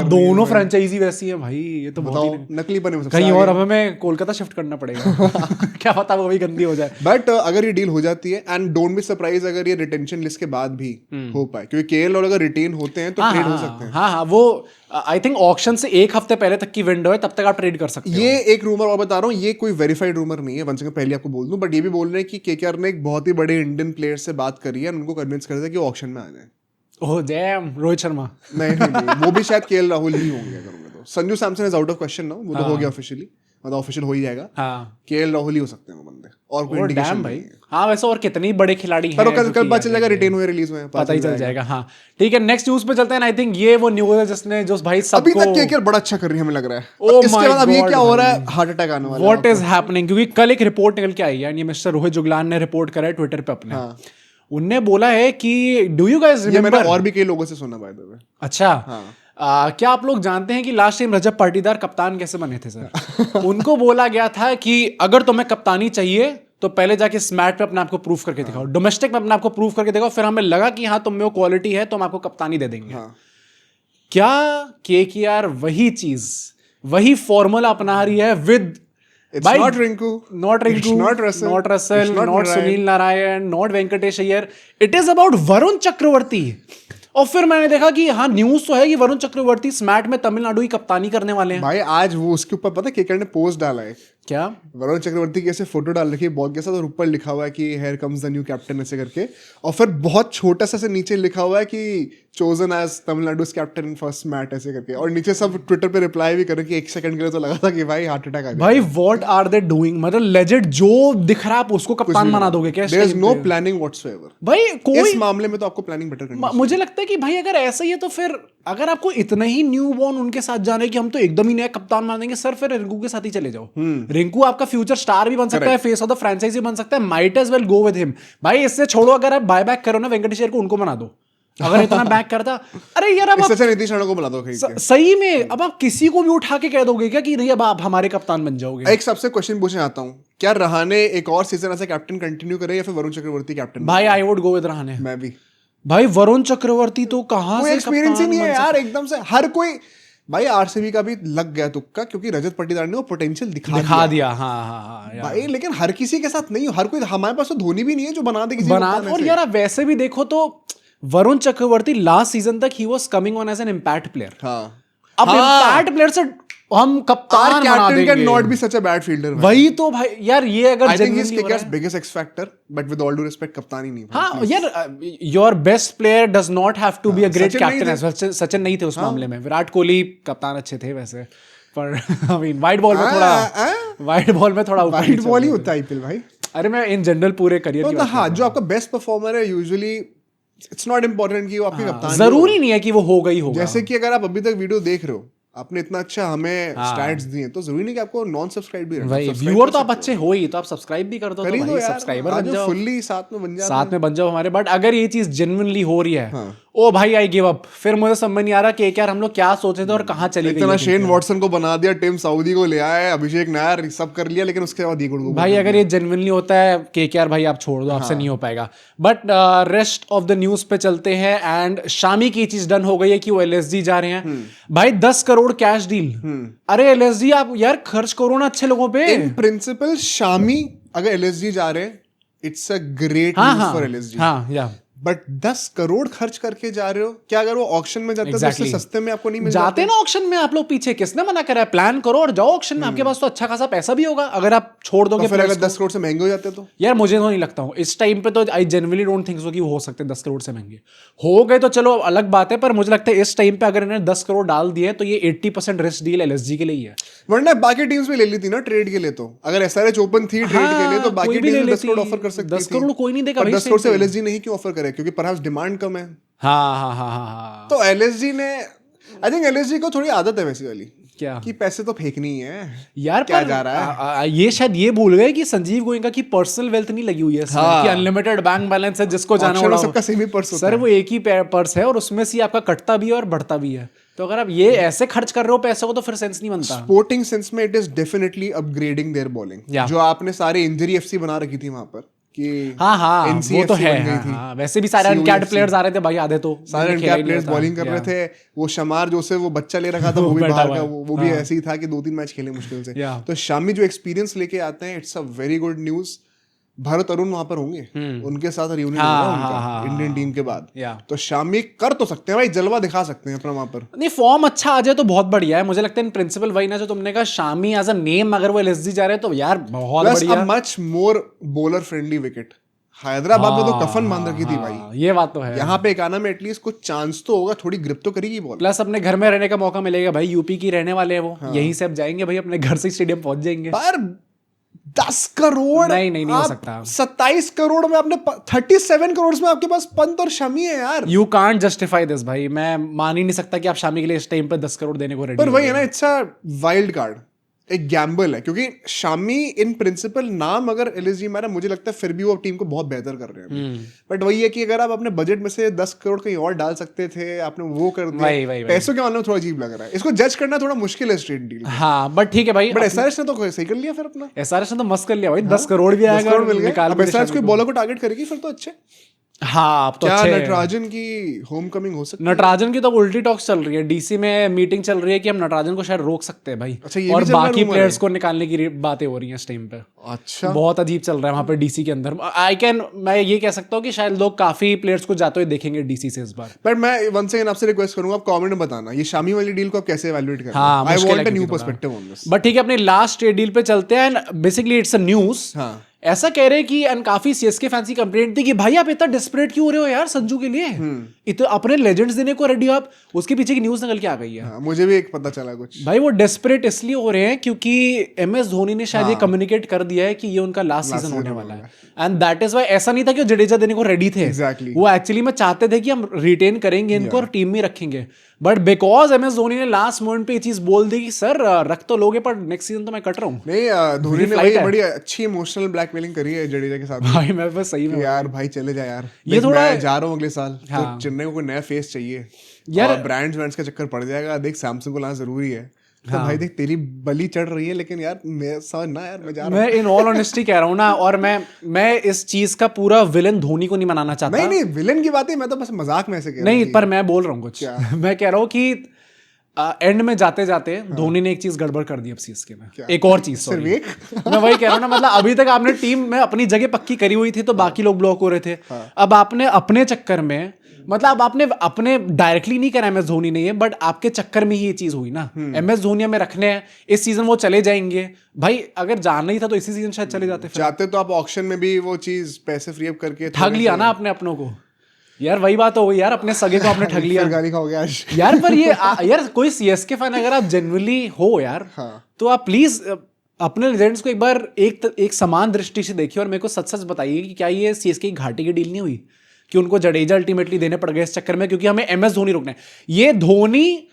दोनों फ्रेंचाइजी वैसी है भाई। ये तो बताओ, नकली बने कहीं और अब हमें कोलकाता शिफ्ट करना पड़ेगा। क्या पता वो भी गंदी हो जाए। बट अगर ये डील हो जाती है, एंड डोंट बी सरप्राइज अगर ये रिटेंशन लिस्ट के बाद भी हो पाए, क्योंकि केएल और अगर रिटेन होते हैं तो ट्रेड हो सकते हैं। हाँ, वो आई थिंक ऑक्शन से 1 हफ्ते पहले तक की विंडो है, तब तक आप ट्रेड कर सकते हो। ये एक रूमर और बता रहा हूँ, ये कोई वेरीफाइड रूमर नहीं है, वन सेकंड पहले आपको बोल दूं, बट ये भी बोल रहे हैं कि केकेआर ने एक बहुत ही बड़े इंडियन प्लेयर से बात करी है, उनको कन्विंस कर दिया कि ऑक्शन में आ जाए। Oh damn, Rohit Sharma? नहीं, वो भी शायद केएल राहुल ही होंगे अगर होंगे तो। Sanju Samson is out of question ना, वो तो हो गया ऑफिशियली, मतलब ऑफिशियल हो ही जाएगा। केएल राहुल ही हो सकते हैं वो बंदे, और कोई इंडिकेशन भाई। हाँ वैसे और कितनी बड़े खिलाड़ी हैं, पर कल पता चल जाएगा, रिटेन हुए रिलीज हुए, पता ही चल जाएगा। हाँ ठीक है, नेक्स्ट न्यूज़ पे चलते हैं। आई थिंक ये वो न्यूज़ है जिसने जो भाई सबको अभी तक केकेआर बड़ा अच्छा कर रही है हमें लग रहा है। इसके बाद अब ये क्या हो रहा है, हार्ट अटैक आने वाला है। What is happening? क्योंकि कल एक रिपोर्ट निकल के आई है, ये मिस्टर रोहित जुगलान ने रिपोर्ट करा है ट्विटर पे अपने। उनने बोला है कि डू यू गाइस रिमेंबर, मैंने और भी कई लोगों से सुना बाय द वे। अच्छा, क्या आप लोग जानते हैं कि लास्ट टाइम रजत पाटीदार कप्तान कैसे बने थे सर? उनको बोला गया था कि अगर तुम्हें कप्तानी चाहिए तो पहले जाके स्मैट पे अपने आपको प्रूफ करके दिखाओ, डोमेस्टिक में अपने आपको प्रूफ करके दिखाओ, फिर हमें लगा कि हाँ तुम में वो क्वालिटी है तो हम आपको कप्तानी दे देंगे। क्या केकेआर वही चीज, वही फॉर्मूला अपना रही है with not Rinku, not Russell, not Sunil Narine, not Venkatesh Iyer. It is about Varun Chakravarthy. और फिर मैंने देखा कि हाँ न्यूज तो है कि वरुण चक्रवर्ती स्मैट में तमिलनाडु की कप्तानी करने वाले हैं। भाई आज वो उसके ऊपर पता है केकेआर ने पोस्ट डाला है क्या वरुण चक्रवर्ती की ऐसे फोटो डाल रखी है बॉल के साथ और ऊपर लिखा हुआ है कि here comes the new captain ऐसे करके, और फिर बहुत छोटा सा से नीचे लिखा हुआ है कि chosen as तमिलनाडु's captain in first match ऐसे करके, और नीचे सब ट्विटर पे रिप्लाई भी करें कि 1 सेकंड के लिए तो लगा था कि भाई हार्ट अटैक आ गया। भाई व्हाट आर दे डूइंग, मतलब लेजेंड जो दिख रहा है आप उसको कप्तान बना दोगे क्या? There is no planning whatsoever भाई कोई इस मामले में तो आपको प्लानिंग बेटर करनी चाहिए। मुझे लगता है कि भाई अगर ऐसा ही है तो फिर अगर आपको इतना ही न्यू बॉर्न उनके साथ जाने कि हम तो एकदम ही नया कप्तान मान देंगे सर, फिर रिंकू के साथ ही चले जाओ। रिंकू आपका फ्यूचर स्टार भी बन सकता है, फेस ऑफ द फ्रेंचाइजी बन सकता है, might as well go with him. भाई इससे छोड़ो, अगर आप बाय बैक करो ना वेंकटेश अय्यर को, उनको बना दो अगर इतना बैक करता। अरे यार अब इससे नीतीश राणा को बुला दो खरीद के। सही में अब आप किसी को भी उठा के कह दोगे क्या कि नहीं अब आप हमारे कप्तान बन जाओगे? एक सबसे क्वेश्चन पूछना चाहता हूँ, क्या रहाणे एक और सीजन ऐसे कैप्टन कंटिन्यू करे या फिर वरुण चक्रवर्ती कैप्टन? भाई I would go with Rahane. मैं भी। भाई वरुण चक्रवर्ती तो कहां से एक्सपीरियंस ही नहीं है यार एकदम से। हर कोई भाई आरसीबी का भी लग गया तुक्का क्योंकि रजत पाटीदार ने वो पोटेंशियल दिखा दिया। हाँ भाई लेकिन हर किसी के साथ नहीं, हर कोई, हमारे पास तो धोनी भी नहीं है जो बना दे किसी बना। और यार आप वैसे भी देखो तो वरुण चक्रवर्ती लास्ट सीजन तक ही was coming on as an impact player. अब इम्पैक्ट प्लेयर से हम कप्तान बना देंगे। Can not be such a bad fielder. वही तो भाई यार ये अगर I think he is KKR's biggest X factor, but with all due respect कप्तान ही नहीं। हाँ यार your best player does not have to be a great captain as well. Sachin नहीं थे उस मामले में, विराट कोहली कप्तान अच्छे थे वैसे, पर आई मीन वाइट बॉल में थोड़ा वाइट बॉल ही होता है आईपीएल भाई। अरे मैं इन जनरल पूरे करियर की बात हाँ, जो आपका बेस्ट परफॉर्मर है यूजुअली इट्स नॉट इम्पोर्टेंट कि वो आपके कप्तान, जरूरी नहीं है कि वो होगा ही होगा। जैसे कि अगर आप अभी तक वीडियो देख रहे हो, आपने इतना अच्छा हमें स्टैट्स दिए, तो जरूरी नहीं कि आपको नॉन सब्सक्राइब भी रहना। व्यूअर तो आप अच्छे हो ही, तो आप सब्सक्राइब भी कर दो, तो भाई सब्सक्राइबर बन जाओ, फुल्ली साथ में बन जाओ हमारे। बट अगर ये चीज जेन्युइनली हो रही है, ओ भाई आई गिव अप, फिर मुझे समझ नहीं आ रहा कि यार हम लोग क्या सोचे थे और कहाँ चले गए। इतना शेन वॉटसन को बना दिया, टिम साउदी को ले आए, अभिषेक नायर सब कर लिया, लेकिन उसके बाद भाई अगर ये जेन्युइनली होता है केकेआर भाई आप छोड़ दो, आपसे नहीं हो पाएगा। But rest of the news पे चलते हैं। एंड शामी की चीज डन हो गई है कि वो एलएसजी जा रहे हैं भाई, 10 करोड़ कैश डील। अरे एलएसजी आप यार खर्च करो ना अच्छे लोगों पे। इन प्रिंसिपल शामी अगर एलएसजी जा रहे हैं, it's a great news for LSG. हाँ बट 10 करोड़ खर्च करके जा रहे हो, क्या अगर वो ऑक्शन में जाते तो उससे सस्ते में आपको नहीं मिल जाते ना ऑक्शन में? आप लोग पीछे किसने मना करा है? प्लान करो और जाओ ऑक्शन में, आपके पास तो अच्छा खासा पैसा भी होगा। अगर आप छोड़ दोगे, फिर अगर 10 करोड़ से महंगे हो जाते तो यार मुझे तो नहीं लगता हूँ इस टाइम पे, तो I genuinely don't think so कि वो हो सकते 10 करोड़ से महंगे। हो गए तो चलो अलग बात है, पर मुझे लगता है इस टाइम पे अगर इन्होंने 10 करोड़ डाल दिए तो ये 80% रिस्क डील एलएसजी के लिए ही है। वरना बाकी टीम्स भी ले ली थी ना ट्रेड के लिए, तो अगर एसआरएच ओपन थी ट्रेड के लिए तो बाकी टीम्स 10 करोड़ ऑफर कर सकती थी। 10 करोड़ कोई नहीं देगा भाई। 10 करोड़ से एलएसजी नहीं क्यों ऑफर करे? क्योंकि परहैप्स डिमांड कम है। हाँ। तो एलएसजी ने, आई थिंक एलएसजी को थोड़ी आदत है वैसी वाली, क्या कि पैसे तो फेंकनी ही है यार। क्या जा रहा है ये शायद ये भूल गए कि संजीव गोयनका की पर्सनल वेल्थ नहीं लगी हुई है कि अनलिमिटेड बैंक बैलेंस है, जिसको जाना होगा सबका सेम ही पर्स होता है। सर वो एक ही पर्स है और उसमें से आपका कटता भी है और बढ़ता भी है। तो अगर आप ये ऐसे खर्च कर रहे हो पैसों को तो फिर सेंस नहीं बनता। स्पोर्टिंग सेंस में it is definitely upgrading their bowling. जो आपने सारे इंजरी एफसी बना रखी थी वहां पर कि हाँ वो तो है। वैसे भी सारे अनकैप्ड प्लेयर्स आ रहे थे भाई, आधे तो सारे अनकैप्ड प्लेयर्स बॉलिंग कर रहे थे। वो शमार जोसेफ वो बच्चा ले रखा था, वो भी बाहर का, वो भी ऐसे ही था कि 2-3 मैच खेले मुश्किल से। तो शामी जो एक्सपीरियंस लेके आते हैं, it's a very good news. Bharat Arun वहां पर होंगे, उनके साथ रियूनियन होगा उनका इंडियन टीम के बाद। तो शामी कर तो सकते हैं भाई, जलवा दिखा सकते हैं अपना वहां पर। नहीं फॉर्म अच्छा आ जाए तो बहुत बढ़िया है। मुझे लगता है इन प्रिंसिपल वही ना जो तुमने कहा, शामी एज अ नेम अगर वो एलएसजी जा रहे हैं तो यार बहुत बढ़िया। Much more bowler friendly wicket. Hyderabad में तो कफन बांध रखी थी भाई, ये बात तो है। यहाँ पे एक आना में एटलीस्ट कुछ चांस तो होगा, थोड़ी ग्रिप तो करेगी बॉल। प्लस अपने घर में रहने का मौका मिलेगा भाई, यूपी की रहने वाले हैं वो, यहीं से अब जाएंगे भाई अपने घर से स्टेडियम पहुंच जाएंगे। पर 10 करोड़ नहीं हो सकता। 27 करोड़ में आपने 37 करोड़ में आपके पास पंत और शमी है यार। यू कांट जस्टिफाई दिस भाई, मैं मान ही नहीं सकता कि आप शमी के लिए इस टाइम पे 10 करोड़ देने को रेडी। पर वही है ना, इट्स अ वाइल्ड कार्ड, एक गैम्बल है। क्योंकि शामी इन प्रिंसिपल नाम अगर एलएसजी मारा, मुझे लगता है फिर भी वो टीम को बहुत बेहतर कर रहे हैं। बट वही है कि अगर आप अपने बजट में से 10 करोड़ कहीं और डाल सकते थे, आपने वो कर दिया। पैसों के मामले में थोड़ा अजीब लग रहा है, इसको जज करना थोड़ा मुश्किल है स्ट्रेट डील। हाँ बट ठीक है भाई, बट एसआरएच ने तो सही कर लिया फिर अपना। एसआरएच ने तो मस्त कर लिया भाई, 10 करोड़ भी आएगा। अब एसआरएच कोई बॉलर को टारगेट करेगी फिर तो अच्छे। हाँ अब तो क्या अच्छे नटराजन की होम कमिंग हो सकती है? नटराजन की तो उल्टी टॉक्स चल रही है, डीसी में मीटिंग चल रही है कि हम नटराजन को शायद रोक सकते हैं भाई। अच्छा, ये और भी चल रहा है बाकी rumor प्लेयर्स है? को निकालने की बातें हो रही हैं इस टाइम पे। अच्छा, बहुत अजीब चल रहा है वहां पे डीसी के अंदर। मैं ये कह सकता हूँ कि शायद लोग काफी प्लेयर्स को जाते हुए देखेंगे डीसी से इस बार। बट मैं वन सेकंड आपसे रिक्वेस्ट करूंगा, आप कमेंट में बताना ये शामी वाली डील को आप कैसे इवैल्यूएट कर रहे हो? हाँ आई मुश्किल वांट है अ न्यू क्योंकि पर्सपेक्टिव ऑन दिस। बट ठीक है, अपनी लास्ट ट्रेड डील पे चलते हैं। And basically it's a news. हाँ, ऐसा कह रहे हैं कि एंड काफी सीएसके फैंस की कंप्लेंट थी कि भाई आप इतना डिस्परेट क्यों हो रहे हो यार संजू के लिए, इतना अपने लेजेंड्स देने को रेडी हो आप। उसके पीछे की न्यूज निकल के आ गई है। हाँ, मुझे भी एक पता चला कुछ। भाई वो डेस्परेट इसलिए हो रहे हैं क्योंकि एमएस धोनी ने शायद ये कम्युनिकेट कर दिया है कि ये उनका लास्ट सीजन होने वाला है। एंड दैट इज वाई ऐसा नहीं था कि वो जडेजा देने को रेडी थे। Exactly. वो एक्चुअली में चाहते थे कि हम रिटेन करेंगे इनको और टीम में रखेंगे। बट बिकॉज एमएस धोनी ने लास्ट मोमेंट पे ये चीज बोल दी कि सर रख तो लोगे पर नेक्स्ट सीजन तो मैं कट रहा हूँ। नहीं, धोनी ने भाई बड़ी अच्छी इमोशनल ब्लैकमेलिंग करी है जडेजा के साथ। भाई मैं बस सही में यार भाई चले जा यार, ये थोड़ा मैं जा रहा हूँ अगले साल, तो चेन्नई को कोई नया फेस चाहिए यार, ब्रांड्स का चक्कर पड़ जाएगा। देख सैमसंग को लाना जरूरी है, तो भाई देख तेरी बलि चढ़ रही है, लेकिन यार मैं समझ ना यार, मैं जा रहा हूँ। मैं इन ऑल ऑनेस्टी कह रहा हूँ ना, और मैं इस चीज का पूरा विलन धोनी को नहीं मनाना चाहता। नहीं विलन की बात है, मैं तो बस मजाक में ऐसे कह रहा हूँ। नहीं पर मैं बोल रहा हूँ कुछ मैं कह रहा हूँ कि एंड में जाते जाते धोनी ने एक चीज गड़बड़ कर दी अब सीएसके में। एक और चीज सिर्फ एक मैं वही कह रहा हूँ ना, मतलब अभी तक आपने टीम में अपनी जगह पक्की करी हुई थी तो बाकी लोग ब्लॉक हो रहे थे। अब आपने अपने चक्कर में, मतलब आपने अपने डायरेक्टली नहीं करा एमएस धोनी ने ये, बट आपके चक्कर में ही ये चीज हुई ना। एमएस धोनी में रखने हैं, इस सीजन वो चले जाएंगे भाई। अगर जाना ही था तो इसी सीजन शायद चले जाते। चाहते तो आप ऑक्शन में भी वो चीज पैसे फ्री अप करके ठग लिया ना आपने अपनों को। यार वही बात हो गई यार, अपने सगे को आपने ठग लिया। गाली खाओगे आज यार पर ये यार कोई सीएसके फैन अगर आप जेन्युइनली हो यार, तो आप प्लीज अपने लेजेंड्स को एक बार एक समान दृष्टि से देखिए और मेरे को सच सच बताइए कि क्या ये सीएसके की घाटी की डील नहीं हुई कि उनको जडेजा अल्टीमेटली देने पड़ गए इस चक्कर में, क्योंकि हमें एमएस धोनी रोकना है। ये धोनी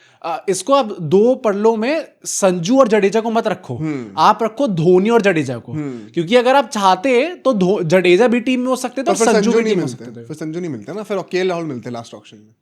इसको आप दो पल्लों में संजू और जडेजा को मत रखो, आप रखो धोनी और जडेजा को, क्योंकि अगर आप चाहते तो जडेजा भी टीम में हो सकते थे और संजू भी टीम में हो सकते थे। फिर संजू नहीं मिलते ना, फिर केएल राहुल मिलते लास्ट ऑक्शन में।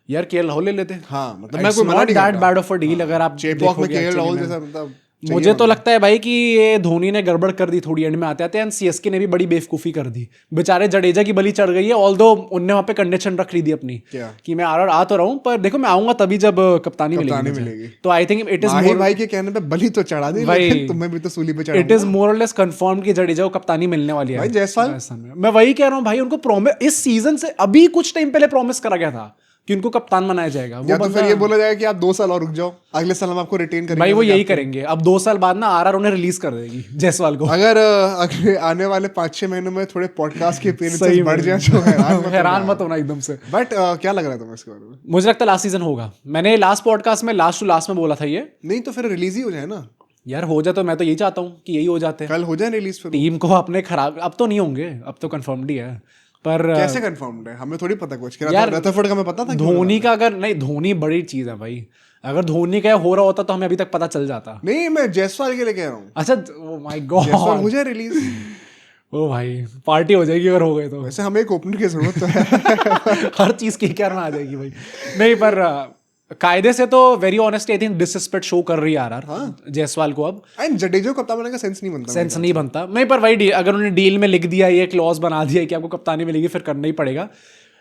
यार केएल राहुल ले लेते। हाँ मतलब मैं कोई मना नहीं that bad of a deal. अगर आप चेपॉक में केएल राहुल जैसा मतलब मुझे तो लगता है भाई कि ये धोनी ने गड़बड़ कर दी थोड़ी एंड में आते आते, एंड सीएसके ने भी बड़ी बेवकूफी कर दी। बेचारे जडेजा की बलि चढ़ गई है, ऑल्दो उनने वहां पे कंडीशन रख ली थी अपनी कि मैं आ तो रहा हूँ, पर देखो मैं आऊंगा तभी जब कप्तानी मिलेगी। तो I think it is more भाई के कहने पे बलि तो चढ़ा दी, लेकिन तुम्हें भी तो सूली पे चढ़ा। इट इज मोर और लेस कंफर्म्ड कि जडेजा को कप्तानी मिलने वाली है। भाई जायसवाल, मैं वही कह रहा हूँ भाई, उनको प्रॉमिस इस सीजन से अभी कुछ टाइम पहले प्रॉमिस करा गया था कि उनको कप्तान बनाया जाएगा। या तो फिर ये बोला जाएगा कि आप 2 साल और रुक जाओ, अगले साल हम आपको रिटेन करेंगे। भाई वो यही करेंगे। अब 2 साल बाद ना आरआर उन्हें रिलीज कर देगी जायसवाल को। अगर अगले आने वाले 5-6 महीनों में थोड़े पॉडकास्ट के अपीयरेंसेस बढ़ जाए तो हैरान मत होना एकदम से। बट क्या लग रहा है तुम्हें इसके बारे में? मुझे लगता है लास्ट सीजन होगा। मैंने लास्ट पॉडकास्ट में लास्ट टू लास्ट में बोला था ये। नहीं तो फिर रिलीज ही हो जाए ना यार। हो जाए तो मैं तो यही चाहता हूँ कि यही हो जाते हैं, कल हो जाए रिलीज। फिर टीम को अपने खराब अब तो नहीं होंगे, अब तो कंफर्म्ड ही है। पर कैसे कंफर्म्ड है हमें थोड़ी पता कुछ। यार रदरफोर्ड का हमें पता था। धोनी का अगर नहीं, धोनी बड़ी चीज है भाई। अगर धोनी का हो रहा होता तो हमें अभी तक पता चल जाता। नहीं मैं जायसवाल के लिए कह रहा हूँ। अच्छा ओ माय गॉड, जायसवाल हो जाए रिलीज। ओ भाई पार्टी हो जाएगी अगर हो गए तो। वैसे हमें एक ओपनर की जरूरत है। हर चीज की क्या आ जाएगी भाई। नहीं पर कायदे से तो very honestly I think disrespect show कर रही है आरआर जायसवाल को। अब एंड जडेजा को कप्तान बनाने का सेंस नहीं बनता। नहीं पर वही अगर उन्होंने डील में लिख दिया, ये क्लॉज बना दिया कि आपको कप्तानी मिलेगी, फिर करना ही पड़ेगा।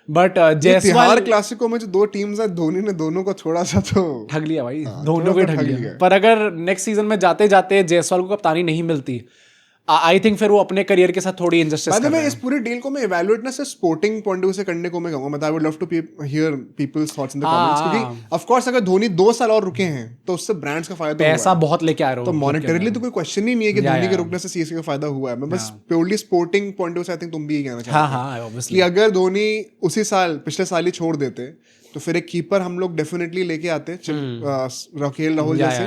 बट जायसवाल क्लासिको में जो 2 टीम्स है, धोनी ने दोनों को थोड़ा सा तो ठग लिया भाई। दोनों को ठग लिया। पर अगर नेक्स्ट सीजन में जाते जाते जायसवाल को कप्तानी नहीं मिलती, आई थिंक फिर वो अपने करियर के साथ थोड़ी इनजस्टिस कर रहे हैं। इस पूरी डील को मैं इवैल्यूएट ना सिर्फ स्पोर्टिंग पॉइंट ऑफ व्यू से करने को मैं कहूंगा। मतलब I would love to hear people's thoughts in the comments, क्योंकि ऑफ कोर्स अगर धोनी 2 साल और रुके हैं तो उससे ब्रांड्स का फायदा हुआ है। पैसा बहुत लेके आ रहे हो तो मॉनेटरीली तो कोई क्वेश्चन ही नहीं है कि धोनी के रुकने से सीएसके का फायदा हुआ है। मैं बस purely sporting point of view से आई थिंक तुम भी ये कहना चाहते हो कि अगर धोनी उसी साल पिछले साल ही छोड़ देते तो फिर एक कीपर हम लोग डेफिनेटली लेके आते, केएल राहुल जैसे,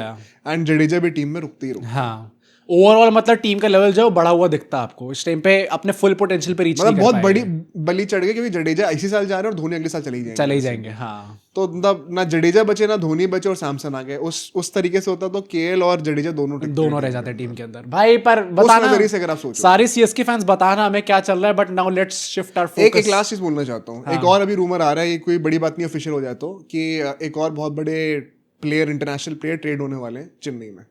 एंड जडेजा भी टीम में रुकती ही रुकती। ओवरऑल मतलब टीम का लेवल जो बढ़ा हुआ दिखता है आपको इस टाइम पे, अपने फुल पोटेंशियल पे रीच मतलब बहुत बड़ी बलि चढ़ गई, क्योंकि जडेजा इसी साल जा रहे हैं और धोनी अगले साल चले ही जाएंगे। हाँ तो मतलब ना जडेजा बचे ना धोनी बचे और सैमसन आ गए। उस तरीके से होता तो केएल और जडेजा दोनों रह जाते टीम के अंदर भाई। पर बताना अगर आप सोचो सारे सीएसके फैंस बताना हमें क्या चल रहा है। But now let's shift our focus. एक लास्ट चीज बोलना चाहता हूँ। एक और अभी रूमर आ रहा है, ये कोई बड़ी बात नहीं ऑफिशियल हो जाए तो, कि एक और बहुत बड़े प्लेयर, इंटरनेशनल प्लेयर ट्रेड होने वाले हैं चेन्नई में।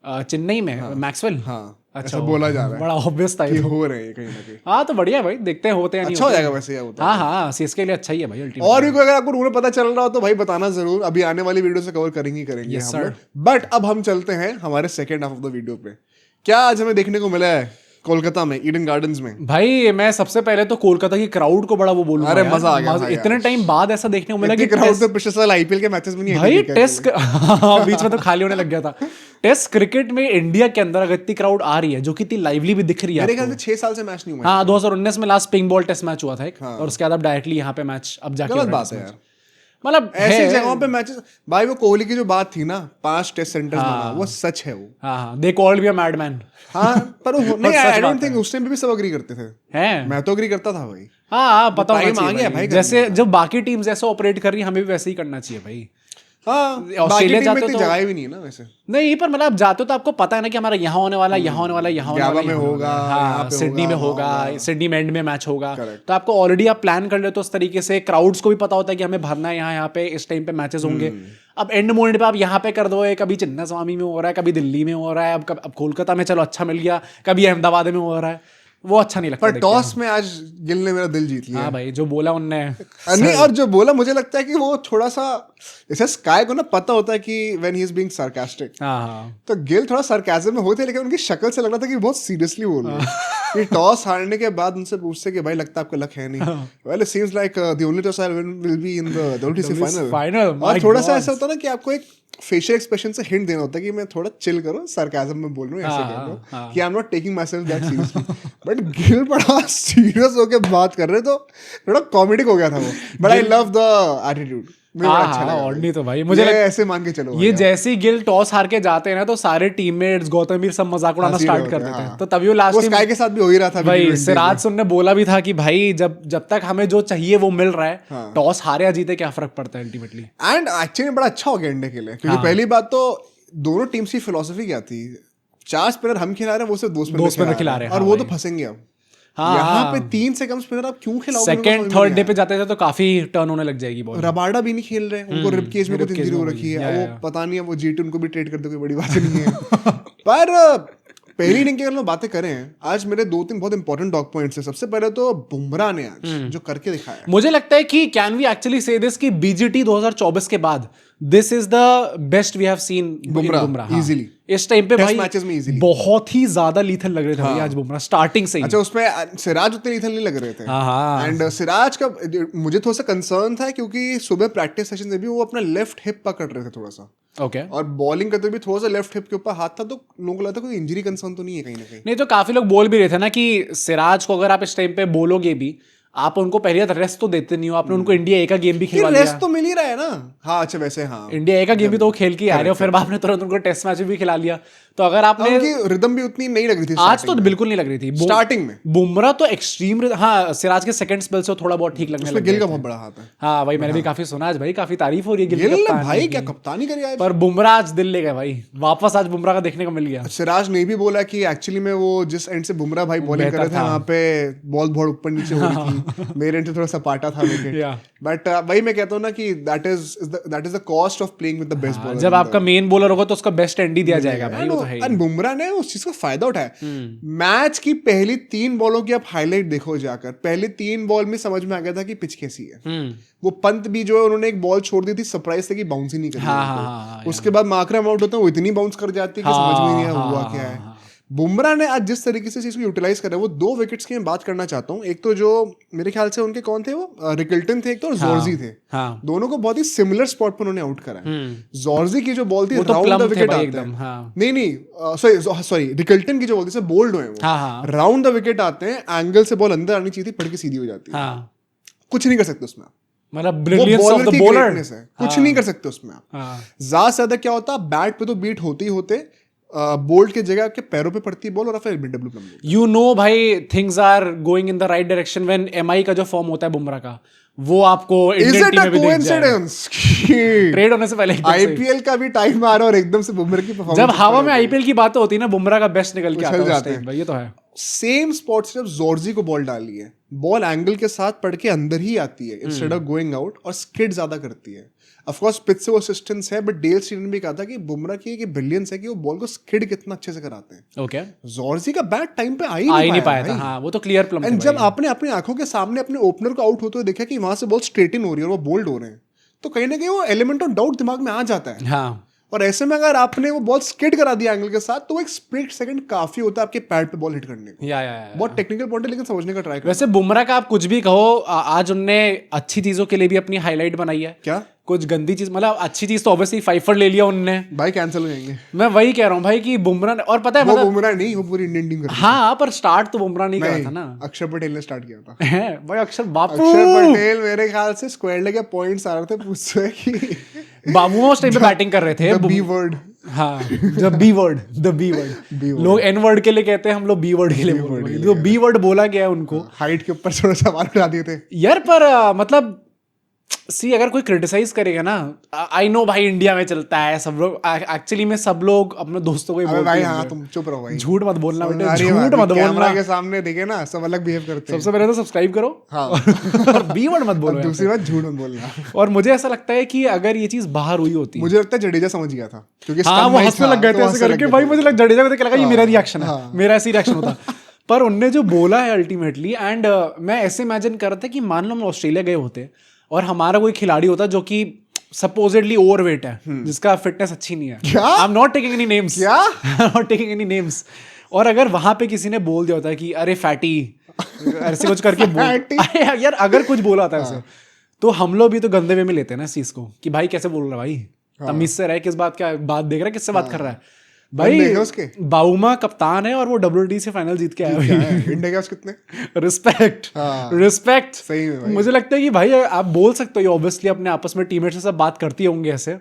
चेन्नई में मैक्सवेल। हाँ अच्छा, ऐसा बोला जा रहा है, बड़ा ऑब्वियस था कि हो रहे हैं कहीं ना कहीं। हाँ तो बढ़िया भाई, देखते हैं होते हैं नहीं अच्छा हो होते। जाएगा वैसे, वो तो। हाँ हाँ, सीएसके के लिए अच्छा ही है भाई अल्टीमेटली। और भी कोई अगर आपको रूमर पता चल रहा हो तो भाई बताना जरूर, अभी आने वाली वीडियो से कवर करेंगे Yes, हम लोग। बट अब हम चलते हैं हमारे second half of the video पे। क्या आज हमें देखने को मिला है कोलकाता में, ईडन गार्डन्स में? भाई मैं सबसे पहले तो कोलकाता की क्राउड को बड़ा वो बोलूंगा। अरे यार, मजा आ गया भाई इतने टाइम बाद ऐसा देखने को मिला कि क्राउड तो पिछले साल आईपीएल के मैचेस में नहीं आई भाई थी क्या टेस्ट बीच में तो खाली होने लग गया था। टेस्ट क्रिकेट में इंडिया के अंदर अगर इतनी क्राउड आ रही है, जो कि इतनी लाइवली भी दिख रही है मेरे ख्याल आपको। से 6 साल से मैच नहीं हुआ। हाँ 2019 में last pink ball test match हुआ था एक, और उसके बाद अब डायरेक्टली यहाँ पे मैच अब जाके गलत बात है यार, मतलब ऐसी जगहों पे मैचेस। भाई वो कोहली की जो बात थी ना, 5 टेस्ट सेंटर्स बना, वो सच है वो। हाँ they called me a madman. हाँ पर वो नहीं, आई डोंट थिंक उस टाइम पे भी सब एग्री करते थे। हैं? मैं तो एग्री करता था भाई। हाँ पता होना टाइम आ चाहिए गया भाई, भाई जैसे जब बाकी टीम्स ऐसे ऑपरेट कर रही है, हमें भी वैसे ही करना चाहिए भाई। हाँ बाकी ऑस्ट्रेलिया टीम में जाते इतनी तो जगह भी नहीं है ना वैसे। नहीं, पर मतलब आप जाते हो तो आपको पता है ना कि हमारा यहाँ होने वाला, यहाँ होने वाला, यहाँ होने वाला, में होगा, यहाँ हाँ पे सिडनी में होगा, होगा, सिडनी में एंड में मैच होगा। Correct. तो आपको ऑलरेडी आप प्लान कर लेते हो उस तरीके से। क्राउड्स को भी पता होता है कि हमें भरना है यहाँ पे, इस टाइम पे मैचेस होंगे। अब एंड मोमेंट पे आप यहाँ पे कर दो, कभी चिन्ना स्वामी में हो रहा है, कभी दिल्ली में हो रहा है, अब कोलकाता में चलो अच्छा मिल गया, कभी अहमदाबाद में हो रहा है, वो अच्छा नहीं लगता। पर टॉस में आज गिल ने मेरा दिल जीत लिया। हाँ भाई, जो बोला उनने नहीं, और जो बोला मुझे लगता है कि वो थोड़ा सा जैसे स्काई को ना पता होता है कि when he is being sarcastic, हाँ तो गिल थोड़ा सार्काज्म में होते, लेकिन उनकी शक्ल से लग रहा था कि बहुत सीरियसली बोल रहे हैं। कि टॉस हारने के बाद उनसे पूछते कि भाई लगता है आपको लक है नहीं, well it seems like the only toss I will be in the WTC final. और थोड़ा सा ऐसा होता है ना कि आपको एक फेशियल एक्सप्रेशन से हिंट देना होता है कि मैं थोड़ा चिल करो, सार्काज्म में बोल रहा हूँ, ऐसे कर लो कि I am not taking my self that seriously. But Gill बड़ा सीरियस होके बात कर रहे, तो थोड़ा कॉमेडिक हो गया था वो। But I love the attitude, मुझे बड़ा अच्छा लगा। और नहीं तो भाई मुझे ऐसे मान के चलो, ये जैसे ही गिल टॉस हार के जाते हैं ना, तो सारे टीममेट्स गौतम सब मजाक उड़ाना स्टार्ट कर देते हैं। तो तभी वो लास्ट स्काई के साथ भी हो ही रहा था भाई। सिराज सुन ने बोला भी था कि भाई जब तक हमें जो चाहिए वो मिल रहा है, टॉस हारे या जीते क्या फर्क पड़ता है अल्टीमेटली। एंड एक्चुअली बड़ा अच्छा हो गया इंडिया के लिए, क्योंकि पहली बात तो दोनों टीम्स की फिलॉसफी क्या थी, 4 स्पिनर हम खिला रहे हैं, वो सिर्फ 2 स्पिनर खिला रहे हैं, और वो तो फंसेंगे अब। यहाँ पे 3 से कम स्पिनर आप क्यों खिलाओगे? सेकंड थर्ड डे पे जाते थे तो काफी टर्न होने लग जाएगी बॉल। रबाडा भी नहीं खेल रहे, उनको रिब केज में कुछ इंजरी हो रखी है, वो पता नहीं है, वो जीटी उनको भी ट्रेड कर दे, कोई बड़ी बात नहीं है। पर पहली इनिंग की अगर हम बातें करें, आज मेरे 2-3 बहुत इंपॉर्टेंट डॉग पॉइंट्स है। सबसे पहले तो बुमराह ने आज जो करके दिखाया, मुझे लगता है कि can we actually say this कि बीजीटी 2024 के बाद this is the best we have seen Bumrah easily. इस टाइम पे भाई मैचेस में इजीली बहुत ही ज्यादा लीथल लग रहे थे भाई आज बुमराह स्टार्टिंग से ही। अच्छा, उसमें सिराज उतने लीथल नहीं लग रहे थे। एंड सिराज का मुझे थोड़ा सा कंसर्न था, क्योंकि सुबह प्रैक्टिस सेशन में भी वो अपना लेफ्ट हिप पकड़ रहे थे थोड़ा सा, ओके और बॉलिंग करते भी थोड़ा सा लेफ्ट हिप के ऊपर हाथ था, तो लोगों को लगता कोई इंजरी कंसर्न तो नहीं है कहीं ना कहीं। नहीं तो काफी लोग बोल भी रहे थे ना कि सिराज को अगर आप इस टाइम पे बोलोगे भी, आप उनको पहले रेस्ट तो देते नहीं हो। आपने उनको इंडिया ए का गेम भी खिलवा दिया, रेस्ट तो मिल ही रहा है ना। हाँ अच्छा, वैसे हाँ इंडिया ए का गेम भी तो खेल के आ रहे हो, फिर आपने तुरंत उनको टेस्ट मैच भी खिला लिया। तो अगर आपने रिदम भी उतनी नहीं लग रही थी आज, तो बिल्कुल नहीं लग रही थी स्टार्टिंग में। बुमराह तो एक्सट्रीम, हाँ सिराज के सेकंड स्पेल से थोड़ा बहुत ठीक लगने लगा। गिल का बहुत बड़ा हाथ है। हाँ भाई, मैंने भी काफी सुना आज भाई, काफी तारीफ हो रही है गिल ने भाई, क्या कप्तानी करी आज। पर बुमराह आज दिल ले गए भाई, वापस आज बुमराह का देखने को मिल गया। सिराज ने भी बोला कि एक्चुअली में वो जिस एंड से बुमराह भाई बॉलिंग कर रहे थे, वहां पे बॉल बहुत ऊपर नीचे हो रही थी, मेरे एंड से थोड़ा सपाटा था विकेट। बट वही मैं कहता हूँ ना कि that is the cost of playing with the best bowler. जब आपका मेन बॉलर होगा तो उसका बेस्ट एंड ही दिया जाएगा भाई, वो तो है। और बुमराह ने उस चीज का फायदा उठाया। मैच की पहली 3 बॉलों की आप हाईलाइट देखो जाकर, पहली 3 बॉल में समझ में आ गया था कि पिच कैसी है। वो पंत भी जो है, उन्होंने एक बॉल छोड़ दी थी, सरप्राइज से कि बाउंस ही नहीं करी। उसके बाद मार्करम आउट होता है, वो इतनी बाउंस कर जाती है कि समझ में नहीं हुआ क्या है। बुमराह ने आज जिस तरीके से इसको यूटिलाइज करा, वो 2 विकेट्स की मैं बात करना चाहता हूँ। एक तो जो मेरे ख्याल से उनके कौन थे, वो रिकल्टन थे एक तो, और जॉर्जी थे। दोनों को बहुत ही सिमिलर स्पॉट पर उन्होंने आउट करा। जॉर्जी की जो बॉल थी राउंड द विकेट आते हैं, नहीं सॉरी रिकल्टन की जो बॉल थी बोल्ड हुए वो राउंड द विकेट आते हैं, एंगल से बॉल अंदर आनी चाहिए थी, पड़ के सीधी हो जाती है। कुछ नहीं कर सकते उसमें, मतलब ब्रिलियंस ऑफ द बॉलर है, कुछ नहीं कर सकते उसमें आप। ज्यादा से ज्यादा क्या होता है, बैट पे तो बीट होते ही होते, बोल्ट के जगह आपके पैरों पे पड़ती है बॉल, और फिर मिडब्ल्यू प्लम। यू नो भाई, things are going in the right direction when MI का जो फॉर्म होता है बुमराह का, वो आपको इंडियन टीम में भी दिख जाए। ट्रेड होने से पहले आईपीएल का भी टाइम आ रहा है और एकदम से बुमराह की परफॉर्मेंस, जब हवा में आईपीएल की बात होती है ना, बुमराह का बेस्ट निकल के आता है भाई, ये तो है। सेम स्पॉट से जब जॉर्जी को बॉल डाली है, बॉल एंगल के साथ पड़ के अंदर ही आती है इंस्टेड ऑफ गोइंग आउट, और स्किड ज्यादा करती है। ऑफ कोर्स पिच से वो असिस्टेंस है, बट डेल स्टीन ने भी कहा था कि बुमराह की ब्रिलियंस है कि वो बॉल को स्किड कितना अच्छे से कराते हैं। ओके, जॉर्जी का बैट टाइम पे आ ही नहीं पाया था। हाँ, वो तो क्लियर प्लम एंड जब आपने अपनी आंखों के सामने अपने ओपनर को आउट होते हुए देखा कि वहां से बॉल स्ट्रेट इन हो रही है और वो बोल्ड हो रहे हैं, तो कहीं ना कहीं वो एलिमेंट ऑफ डाउट दिमाग में आ जाता है। हाँ, और ऐसे में अगर आपने वो बॉल स्किड करा दिया एंगल के साथ, तो वो एक स्प्लिट सेकंड काफी होता है आपके पैड पे बॉल हिट करने को। या बहुत टेक्निकल पॉइंट है, लेकिन समझने का ट्राई करो। वैसे बुमराह का आप कुछ भी कहो, आज उनने अच्छी चीजों के लिए भी अपनी हाईलाइट बनाई है। क्या कुछ गंदी चीज, मतलब अच्छी चीज तो ऑब्वियसली फाइफर ले लिया उनने। भाई कैंसिल हो जाएंगे। मैं वही कह रहा हूँ भाई कि बुमराह ने, और पता है वो मतलब बुमराह नहीं, वो पूरी इंडियन टीम कर हाँ, पर स्टार्ट तो बुमराह नहीं करा था ना, अक्षर पटेल ने स्टार्ट किया था। भाई अक्षर बापू, अक्षर पटेल मेरे ख्याल से स्क्वाड लेके पॉइंट्स आ रहे थे पूछते कि बाबू उस टाइम पे बैटिंग कर रहे थे। बी वर्ड, हाँ, द बी वर्ड लोग एन वर्ड के लिए कहते हैं, हम लोग बी वर्ड के लिए बोल रहे हैं। जो बी वर्ड बोला गया है उनको, हाइट के ऊपर थोड़ा सा उठा दिए थे यार। पर मतलब सी, अगर कोई क्रिटिसाइज करेगा ना, आई नो भाई इंडिया में चलता है, सब लोग एक्चुअली में सब लोग अपने दोस्तों को ही बोलते भाई। हैं। हाँ, तुम चुप रहो भाई, झूठ मत बोलना बेटे, झूठ मत बोलना। कैमरा के सामने देखे ना सब अलग बिहेव करते हैं। सबसे पहले तो सब्सक्राइब करो, हाँ, और बी वर्ड मत बोलो। दूसरी बात झूठ मत बोलना। और मुझे ऐसा लगता है कि अगर ये चीज बाहर हुई होती, मुझे लगता है जडेजा समझ गया था, क्योंकि हाँ, वो हंसने लग गए थे ऐसे करके। भाई मुझे जडेजा को देख के लगा ये मेरा रिएक्शन है, मेरा ऐसे रिएक्शन होता। पर उनने जो बोला है अल्टीमेटली, एंड मैं ऐसे इमेजिन कर रहा था कि मान लो हम ऑस्ट्रेलिया गए होते और हमारा कोई खिलाड़ी होता जो कि सपोजिटली ओवरवेट है, जिसका फिटनेस अच्छी नहीं है। I am not taking any names, not taking any names. और अगर वहां पे किसी ने बोल दिया होता कि अरे फैटी, ऐसे कुछ करके बोल यार, अगर कुछ बोला होता है उसे, तो हम लोग भी तो गंदे वे में लेते हैं ना इस चीज को कि भाई कैसे बोल रहा है भाई, तमीज से रहे, किस बात क्या बात देख रहा है, किससे बात कर रहा है भाई। बाउमा कप्तान है और वो WD से फाइनल जीत के आया है। इंडिया के कितने रिस्पेक्ट सही में भाई। मुझे लगता है कि भाई आप बोल सकते हो, ऑब्वियसली अपने आपस में टीममेट से सब बात करती होंगे ऐसे,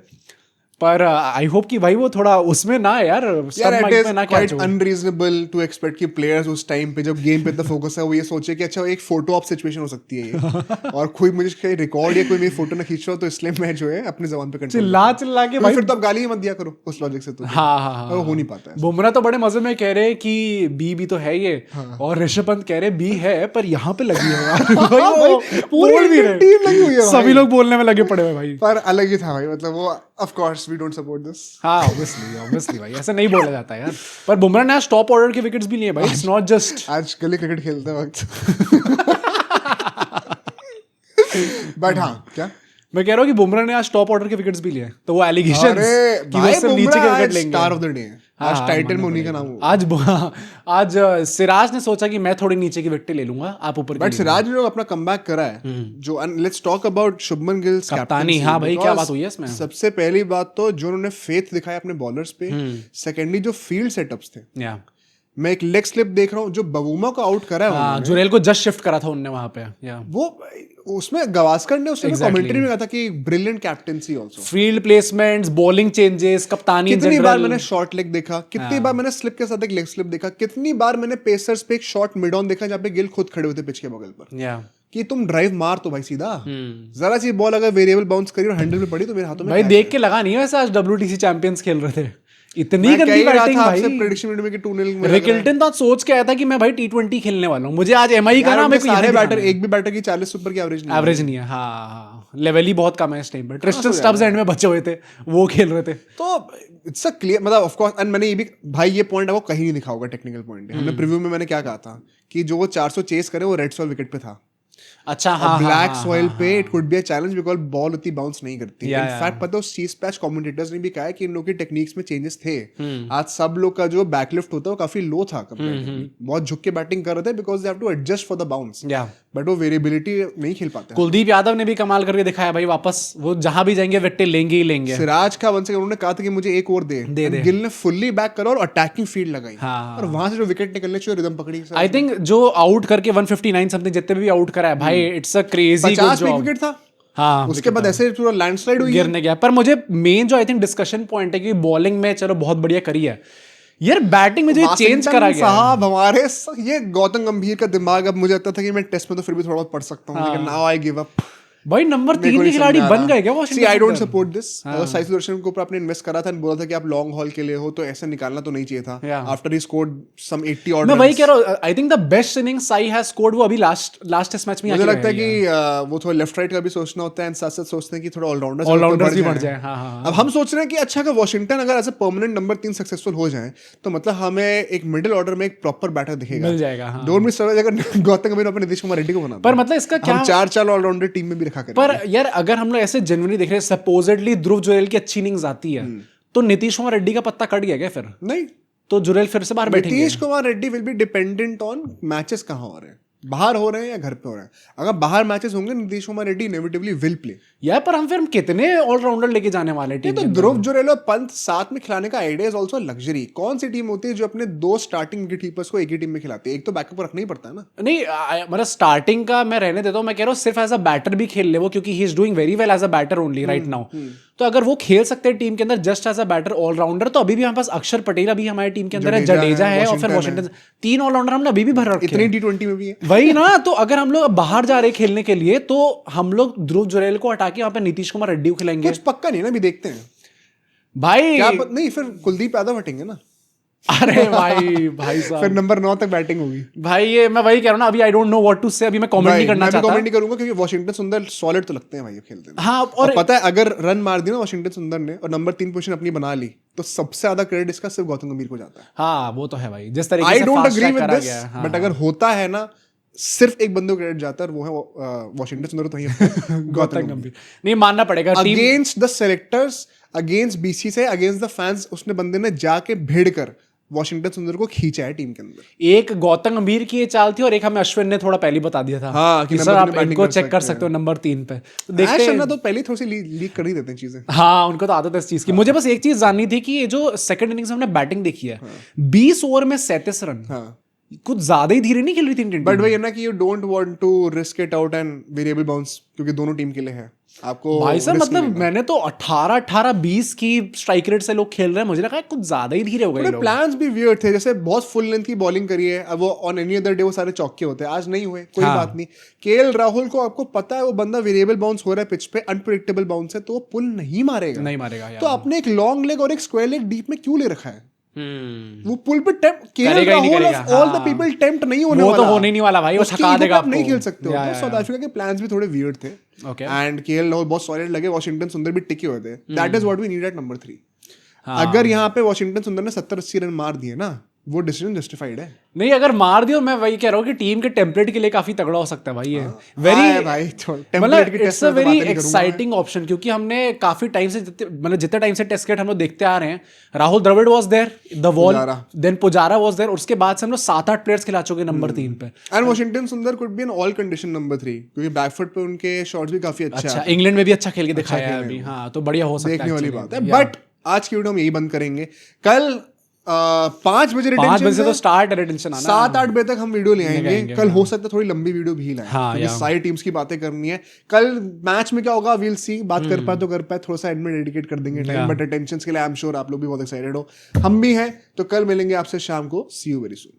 पर आई होप कि भाई वो थोड़ा उसमें ना यार अनरीजनेबल टू एक्सपेक्ट कि प्लेयर्स उस टाइम पे जब गेम पे इतना फोकस है वो ये सोचे कि अच्छा एक फोटो ऑफ सिचुएशन हो सकती है ये और कोई मुझे कहीं रिकॉर्ड या कोई मेरी फोटो ना खींच रहा हो, तो इसलिए मैं जो है अपनी जबान पे कंट्रोल चिल्ला के भाई, फिर तो आप गाली ही मत दिया करो उस लॉजिक से। तो हाँ, वो हो नहीं पाता है। बुमराह तो बड़े मजे में कह रहे कि बी तो है ये, और ऋषभ पंत कह रहे बी है पर यहाँ पे लगी है। पूरी टीम लगी हुई है, सभी लोग बोलने में लगे पड़े हुए भाई, पर अलग ही था भाई। मतलब वो of course we don't support this. हाँ, ऑब्वियसली भाई, ऐसा नहीं बोला जाता यार। पर बुमराह ने आज टॉप ऑर्डर के विकेट्स भी लिए भाई, इट्स नॉट जस्ट आज गली क्रिकेट खेलते वक्त। बट हाँ, क्या मैं कह रहा हूँ कि बुमराह ने आज टॉप ऑर्डर के विकेट्स भी लिए, तो वो एलिगेशन कि वो सिर्फ नीचे के विकेट लेंगे। स्टार ऑफ द डे आज टाइटल में उन्हीं का नाम हुआ। आज सिराज ने सोचा कि मैं थोड़ी नीचे की विकेट ले लूंगा, आप ऊपर। बट सिराज ने अपना कमबैक करा है जो। Let's talk about Shubman Gill कप्तानी। हाँ भाई, क्या बात हुई है इसमें? सबसे पहली बात तो जो उन्होंने फेथ दिखाया अपने बॉलर्स पे, सेकेंडली जो फील्ड सेटअप्स थे। मैं एक लेग स्लिप देख रहा हूँ जो बवुमा को आउट करा है, जुरेल को जस्ट शिफ्ट करा था उन्होंने वहां पे। वो उसमें गवास्कर ने उसने कमेंट्री में कहा था कि brilliant captaincy also, field placements, bowling changes, कप्तानी। कितनी बार मैंने शॉर्ट लेग देखा, कितनी बार मैंने स्लिप के साथ एक लेग स्लिप देखा, कितनी बार मैंने पेसर्स पे एक शॉर्ट मिड ऑन देखा जहाँ पे गिल खुद खड़े होते पिच के बगल पर कि तुम ड्राइव मार तो भाई सीधा, जरा सी बॉल अगर वेरिएबल बाउंस करी और हैंडल पे पड़ी तो मेरे हाथों में। भाई देख के लगा नहीं वैसे आज WTC चैंपियंस खेल रहे थे, इतनी गंदी बैटिंग भाई। प्रेडिक्शन वीडियो में कि 2-0 रिकिल्टन तो सोच के आया था कि मैं भाई T20 खेलने वाला हूँ, मुझे आज MI का नाम है। सारे बैटर, एक भी बैटर की 40 ऊपर की एवरेज नहीं है। हाँ, लेवल ही बहुत कम है इस टाइम पे। ट्रिस्टन स्टब्स एंड में बचे हुए थे, वो खेल रहे थे। तो इट्स अ क्लियर, मतलब ऑफ कोर्स। एंड मैंने ये भी भाई, ये पॉइंट आपको कहीं नहीं दिखा होगा, टेक्निकल पॉइंट है। हमने प्रीव्यू में मैंने क्या कहा था कि जो वो 400 चेस करे वो रेड सॉइल विकेट पे था। अच्छा, हाँ, ब्लैक सॉइल पे it could be a challenge because ball उतनी बाउंस नहीं करती। इनफैक्ट पता है उस चीज पे आज कमेंटेटर्स ने भी कहा है कि इन लोगों की टेक्निक्स में चेंजेस थे। आज सब लोग का जो बैकलिफ्ट होता है वो काफी लो था कंपैरेटिवली, बहुत झुक के बैटिंग कर रहे थे because they have to adjust for the bounce. But वो वेरिएबिलिटी नहीं खेल पाते। कुलदीप यादव ने भी कमाल करके दिखाया भाई, वापस वो जहां भी जाएंगे विकेट लेंगे ही लेंगे। सिराज का वंस उन्होंने कहा था कि मुझे एक और दे। गिल ने फुल्ली बैक करा और अटैकिंग फील्ड लगाई, और वहां से जो विकेट निकलने चाहिए रिदम पकड़ी। आई थिंक जो आउट करके 159 समथिंग जितने भी आउट करा है भाई, it's a crazy good job. Wicket था। हाँ, उसके बाद ऐसे पूरा लैंडस्लाइड हुई, गिरने गया। पर मुझे मेन जो आई थिंक डिस्कशन पॉइंट है कि बॉलिंग में चलो बहुत बढ़िया करी है यार, बैटिंग में जो चेंज करा गया साहब हमारे ये गौतम गंभीर का दिमाग। अब मुझे लगता था कि मैं टेस्ट में तो फिर भी थोड़ा बहुत पढ़ सकता हूँ, लेकिन नाउ आई गिव अप। भाई नंबर 3 के खिलाड़ी बन गए क्या Washington? I don't support this. अगर साई सुदर्शन के ऊपर आपने इन्वेस्ट करा था, बोला था कि आप लॉन्ग हॉल के लिए हो, तो ऐसे निकालना तो नहीं चाहिए था। After he scored some 80 odd, मैं वही कह रहा हूं, I think the best inning Sai has scored वो अभी लास्ट टेस्ट मैच में। मुझे लगता है कि वो थोड़ा लेफ्ट राइट का भी सोचना होता है, साथ साथ सोचते हैं कि थोड़ा ऑलराउंडर्स भी बढ़ जाए। अब हम सोच रहे हैं कि अच्छा अगर वॉशिंगटन अगर as a permanent number 3 successful हो जाए, तो मतलब हमें एक मिडिल ऑर्डर में एक प्रॉपर बैटर दिखेगा, मिल जाएगा। डोंट मिस अगर गौतम गंभीर अपने नीतीश कुमार रेड्डी को बना, पर मतलब इसका क्या, हम 4 ऑलराउंडर टीम में भी रखा करेंगे। पर यार अगर हम लोग ऐसे जनवरी देख रहे हैं, सपोजेडली ध्रुव जुरैल की अच्छी इनिंग्स आती है, तो नीतीश कुमार रेड्डी का पत्ता कट गया क्या फिर? नहीं, तो जुरैल फिर से बाहर बैठेंगे। Nitish Kumar Reddy will be dependent on matches कहाँ हो रहे हैं, बाहर हो रहे हैं या घर पे हो रहे हैं। अगर बाहर मैचेस होंगे, Nitish Kumar Reddy inevitably will play. यार पर हम कितने ऑलराउंडर लेके जाने वाले टीम? तो ध्रुव जुरैल और पंत साथ में खिलाने का आइडिया इज आल्सो लग्जरी। कौन सी टीम होती है जो अपने 2 स्टार्टिंग विकेटकीपर्स को एक ही टीम में खिलाती है? एक तो बैकअप रखना ही पड़ता है ना। नहीं मतलब स्टार्टिंग का मैं रहने देता हूँ, मैं कह रहा हूँ सिर्फ एज अ बैटर भी खेल ले वो, क्योंकि he is doing very well as a batter only right now. तो अगर वो खेल सकते हैं टीम के अंदर just as a batter all rounder, तो अभी भी हमारे पास अक्षर पटेल अभी हमारी टीम के अंदर है, जडेजा है और फिर वॉशिंगटन। 3 ऑलराउंडर हमने अभी भी भर रखे, इतनी T20 में भी है। वही ना, तो अगर हम लोग बाहर जा रहे खेलने के लिए, तो हम लोग ध्रुव जुरैल को हटा के वहां पे नीतीश कुमार रेड्डी को खिलाएंगे। कुछ पक्का नहीं ना, अभी देखते हैं भाई। क्या नहीं, फिर कुलदीप यादव हटेंगे ना। अरे भाई साहब, फिर नंबर 9 तक बैटिंग होगी भाई। ये मैं वही कह रहा हूँ ना, अभी I don't know what to say, अभी मैं कमेंट नहीं करना चाहता। कमेंट नहीं करूंगा क्योंकि वॉशिंगटन सुंदर सॉलिड तो लगते हैं भाई खेलते में। हाँ, और पता है अगर रन मार दिया ना वॉशिंगटन सुंदर ने और नंबर 3 पोजीशन अपनी बना ली, तो सबसे ज्यादा क्रेडिट इसका सिर्फ गौतम गंभीर को जाता है। हाँ वो तो है भाई, जिस तरीके आई से don't fast agree track with करा दिस, गया है। बट अगर होता है ना, सिर्फ एक बंदे को क्रेडिट जाता है, वो है वॉशिंगटन सुंदर, तो गौतम गंभीर। नहीं मानना पड़ेगा, against the selectors, against BC से, अगेंस्ट द फैंस, उसने बंदे ने जाके भिड़ कर वॉशिंगटन सुंदर को खींचा है टीम के अंदर। एक गौतम गंभीर की ये चाल थी और एक हमें अश्विन ने थोड़ा पहले बता दिया था। हाँ, कि सर आप इनको चेक कर सकते हो नंबर 3 पे। तो देखते हैं तो पहले थोड़ी सी लीक कर ही देते हैं चीजें। हाँ, उनको तो आदत है इस चीज की। मुझे बस एक चीज जाननी थी कि ये जो सेकंड इनिंग्स में हमने बैटिंग देखी है, 20 ओवर में 37 रन, कुछ ज्यादा ही धीरे नहीं खेल रही थी। बट वही है ना कि you don't want to risk it out and variable bounce, क्योंकि दोनों टीम के लिए है आपको। भाई साहब मतलब मैंने तो 18-20 की स्ट्राइक रेट से लोग खेल रहे हैं, मुझे लगा कुछ ज्यादा ही धीरे हो गए लोग। प्लान्स भी वियर्ड थे, जैसे बहुत फुल लेंथ की बॉलिंग करी है, अब वो ऑन एनी अदर डे वो सारे चौके होते हैं, आज नहीं हुए, कोई बात नहीं। केएल राहुल को आपको पता है वो बंदा वेरिएबल बाउंस हो रहा है पिच पे, अनप्रेडिक्टेबल बाउंस है, तो वो पुल नहीं मारेगा। तो आपने एक लॉन्ग लेग और एक स्क्वायर लेग डीप में क्यों ले रखा है? वो पुल पे KL Rahul of all the people tempt नहीं होने वाला, वो तो होने ही नहीं वाला भाई, वो थका देगा आपको। नहीं खेल सकते हो। तो साउथ अफ्रीका के प्लान्स भी थोड़े वियर्ड थे, एंड केएल राहुल बहुत सॉलिड लगे, वॉशिंगटन सुंदर भी टिके हुए थे। That is what we need at number 3। अगर यहाँ पे वॉशिंगटन सुंदर ने 70-80 रन मार दिए ना, वो डिसीजन जस्टिफाइड है। नहीं अगर मार दियो, मैं वही कह रहा हूँ कि टीम के टेम्पलेट के लिए काफी तगड़ा हो सकता है भाई ये। मतलब it's a very exciting option, क्योंकि हमने काफी टाइम से जितने टाइम से टेस्ट क्रिकेट हम लोग देखते आ रहे हैं, Rahul Dravid was there, the wall, then Pujara was there, उसके बाद से हम लोग 7-8 प्लेयर्स खिला चुके नंबर 3 पे। And Washington Sundar could be an all condition number 3, क्योंकि बैकफुट पे उनके शॉट्स भी काफी अच्छा। इंग्लैंड में भी अच्छा खेल के दिखाया है अभी। हाँ, तो बढ़िया हो सकता है, देखने वाली बात है। बट आज की वीडियो हम यही बंद करेंगे। कल 5 बजे से तो स्टार्ट रिटेंशन आना, 7-8 बजे तक हम वीडियो ले आएंगे। कल हो सकता है थोड़ी लंबी वीडियो भी लाएं, क्योंकि सारी टीम्स की बातें करनी है। कल मैच में क्या होगा वील सी, बात कर पाए तो कर पाए, थोड़ा सा एंड में डेडिकेट कर देंगे टाइम, बट अटेंशन के लिए आई एम श्योर आप लोग भी बहुत एक्साइटेड हो, हम भी हैं। तो कल मिलेंगे आपसे शाम को। सी यू वेरी सून।